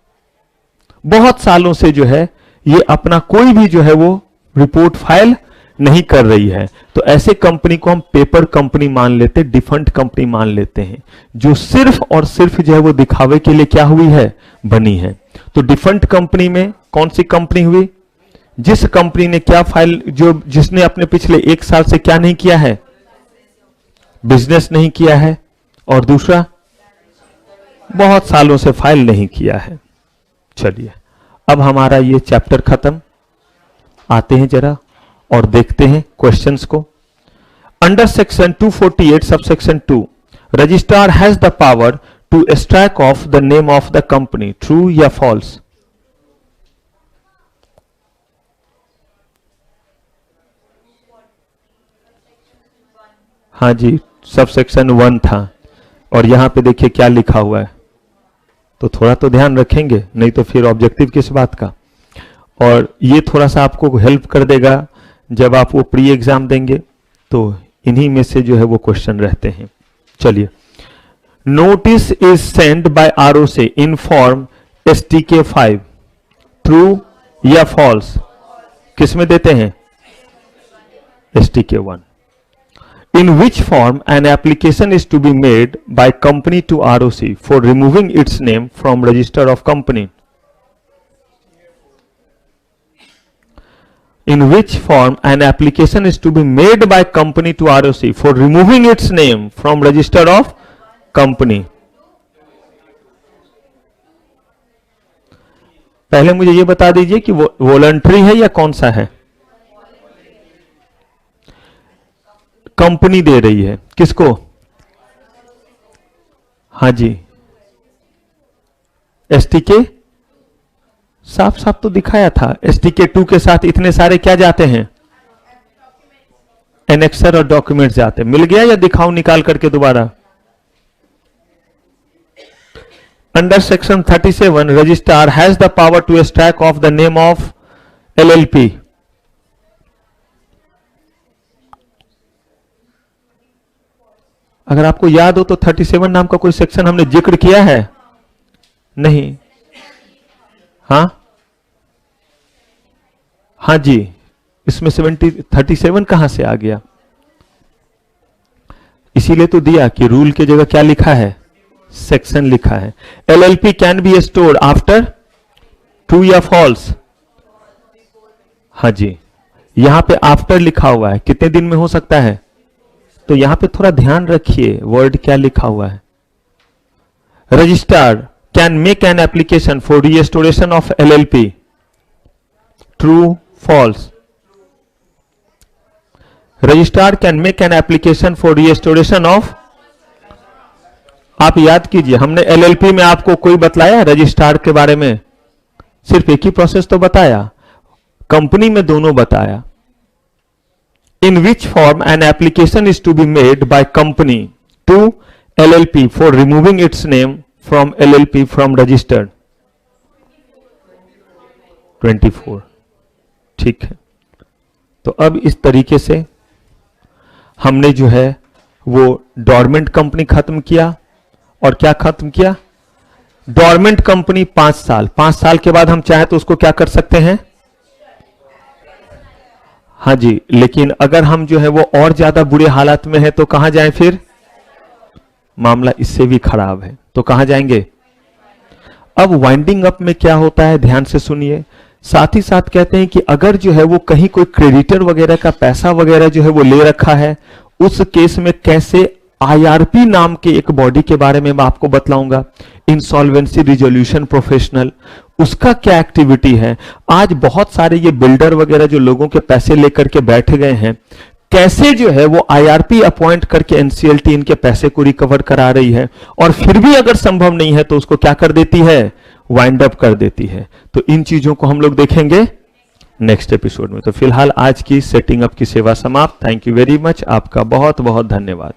बहुत सालों से जो है ये अपना कोई भी जो है वो रिपोर्ट फाइल नहीं कर रही है, तो ऐसे कंपनी को हम पेपर कंपनी मान लेते, डिफंट कंपनी मान लेते हैं, जो सिर्फ और सिर्फ जो है वो दिखावे के लिए क्या हुई है? बनी है। तो डिफंट कंपनी में कौन सी कंपनी हुई? जिस कंपनी ने क्या फाइल, जिसने अपने पिछले 1 साल से क्या नहीं किया है? बिजनेस नहीं किया है, और दूसरा बहुत सालों से फाइल नहीं किया है। चलिए, अब हमारा ये चैप्टर खत्म। आते हैं जरा और देखते हैं क्वेश्चंस को। Under section 248 subsection 2, registrar has the power to strike off the name of the company, true या फॉल्स? हाँ जी, सबसेक्शन 1 था, और यहां पे देखिए क्या लिखा हुआ है, तो थोड़ा तो ध्यान रखेंगे, नहीं तो फिर ऑब्जेक्टिव किस बात का। और ये थोड़ा सा आपको हेल्प कर देगा जब आप वो प्री एग्जाम देंगे, तो इन्हीं में से जो है वो क्वेश्चन रहते हैं। चलिए, notice is send by ROC in form STK 5, true या फॉल्स? किस में देते हैं? STK 1. In which form an application is to be made by company to ROC for removing its name from register of company? In which form an application is to be made by company to ROC for removing its name from register of company? पहले मुझे ये बता दीजिए कि वो voluntary है या कौन सा है? कंपनी दे रही है किसको? हाँ जी, STK साफ साफ तो दिखाया था। STK 2 के साथ इतने सारे क्या जाते हैं? एनेक्सर और डॉक्यूमेंट जाते हैं। मिल गया या दिखाऊं निकाल करके दोबारा? Under section 37, registrar has the power to strike off the name of LLP। अगर आपको याद हो तो 37 नाम का कोई सेक्शन हमने जिक्र किया है? नहीं। हाँ जी, इसमें 37 कहां से आ गया? इसीलिए तो दिया कि रूल की जगह क्या लिखा है? सेक्शन लिखा है। LLP can be stored after, true या फॉल्स? हाँ जी, यहां पे आफ्टर लिखा हुआ है, कितने दिन में हो सकता है? तो यहां पे थोड़ा ध्यान रखिए वर्ड क्या लिखा हुआ है। Registrar can make an application for restoration of LLP, true false? Registrar can make an application for restoration of, आप याद कीजिए हमने LLP में आपको कोई बतलाया रजिस्ट्रार के बारे में? सिर्फ एक ही प्रोसेस तो बताया, कंपनी में दोनों बताया। In which form an application is to be made by company to LLP for removing its name from LLP from registered? 24. ठीक है, तो अब इस तरीके से हमने जो है वो डोरमेंट कंपनी खत्म किया। और क्या खत्म किया? डोरमेंट कंपनी 5 साल, 5 साल के बाद हम चाहे तो उसको क्या कर सकते हैं? हाँ जी, लेकिन अगर हम जो है वो और ज्यादा बुरे हालात में है तो कहां जाएं फिर? मामला इससे भी खराब है, तो कहां जाएंगे? अब वाइंडिंग अप में क्या होता है, ध्यान से सुनिए। साथ ही साथ कहते हैं कि अगर जो है वो कहीं कोई क्रेडिटर वगैरह का पैसा वगैरह जो है वो ले रखा है, उस केस में कैसे आईआरपी नाम के एक बॉडी के बारे में मैं आपको बतलाऊंगा, इंसॉल्वेंसी रिजोल्यूशन प्रोफेशनल, उसका क्या एक्टिविटी है। आज बहुत सारे ये बिल्डर वगैरह जो लोगों के पैसे लेकर के बैठ गए हैं, कैसे जो है वो आईआरपी अपॉइंट करके एनसीएलटी इनके पैसे को रिकवर करा रही है, और फिर भी अगर संभव नहीं है तो उसको क्या कर देती है, वाइंड अप कर देती है। तो इन चीजों को हम लोग देखेंगे नेक्स्ट एपिसोड में। तो फिलहाल आज की सेटिंग अप की सेवा समाप्त। थैंक यू वेरी मच, आपका बहुत बहुत धन्यवाद।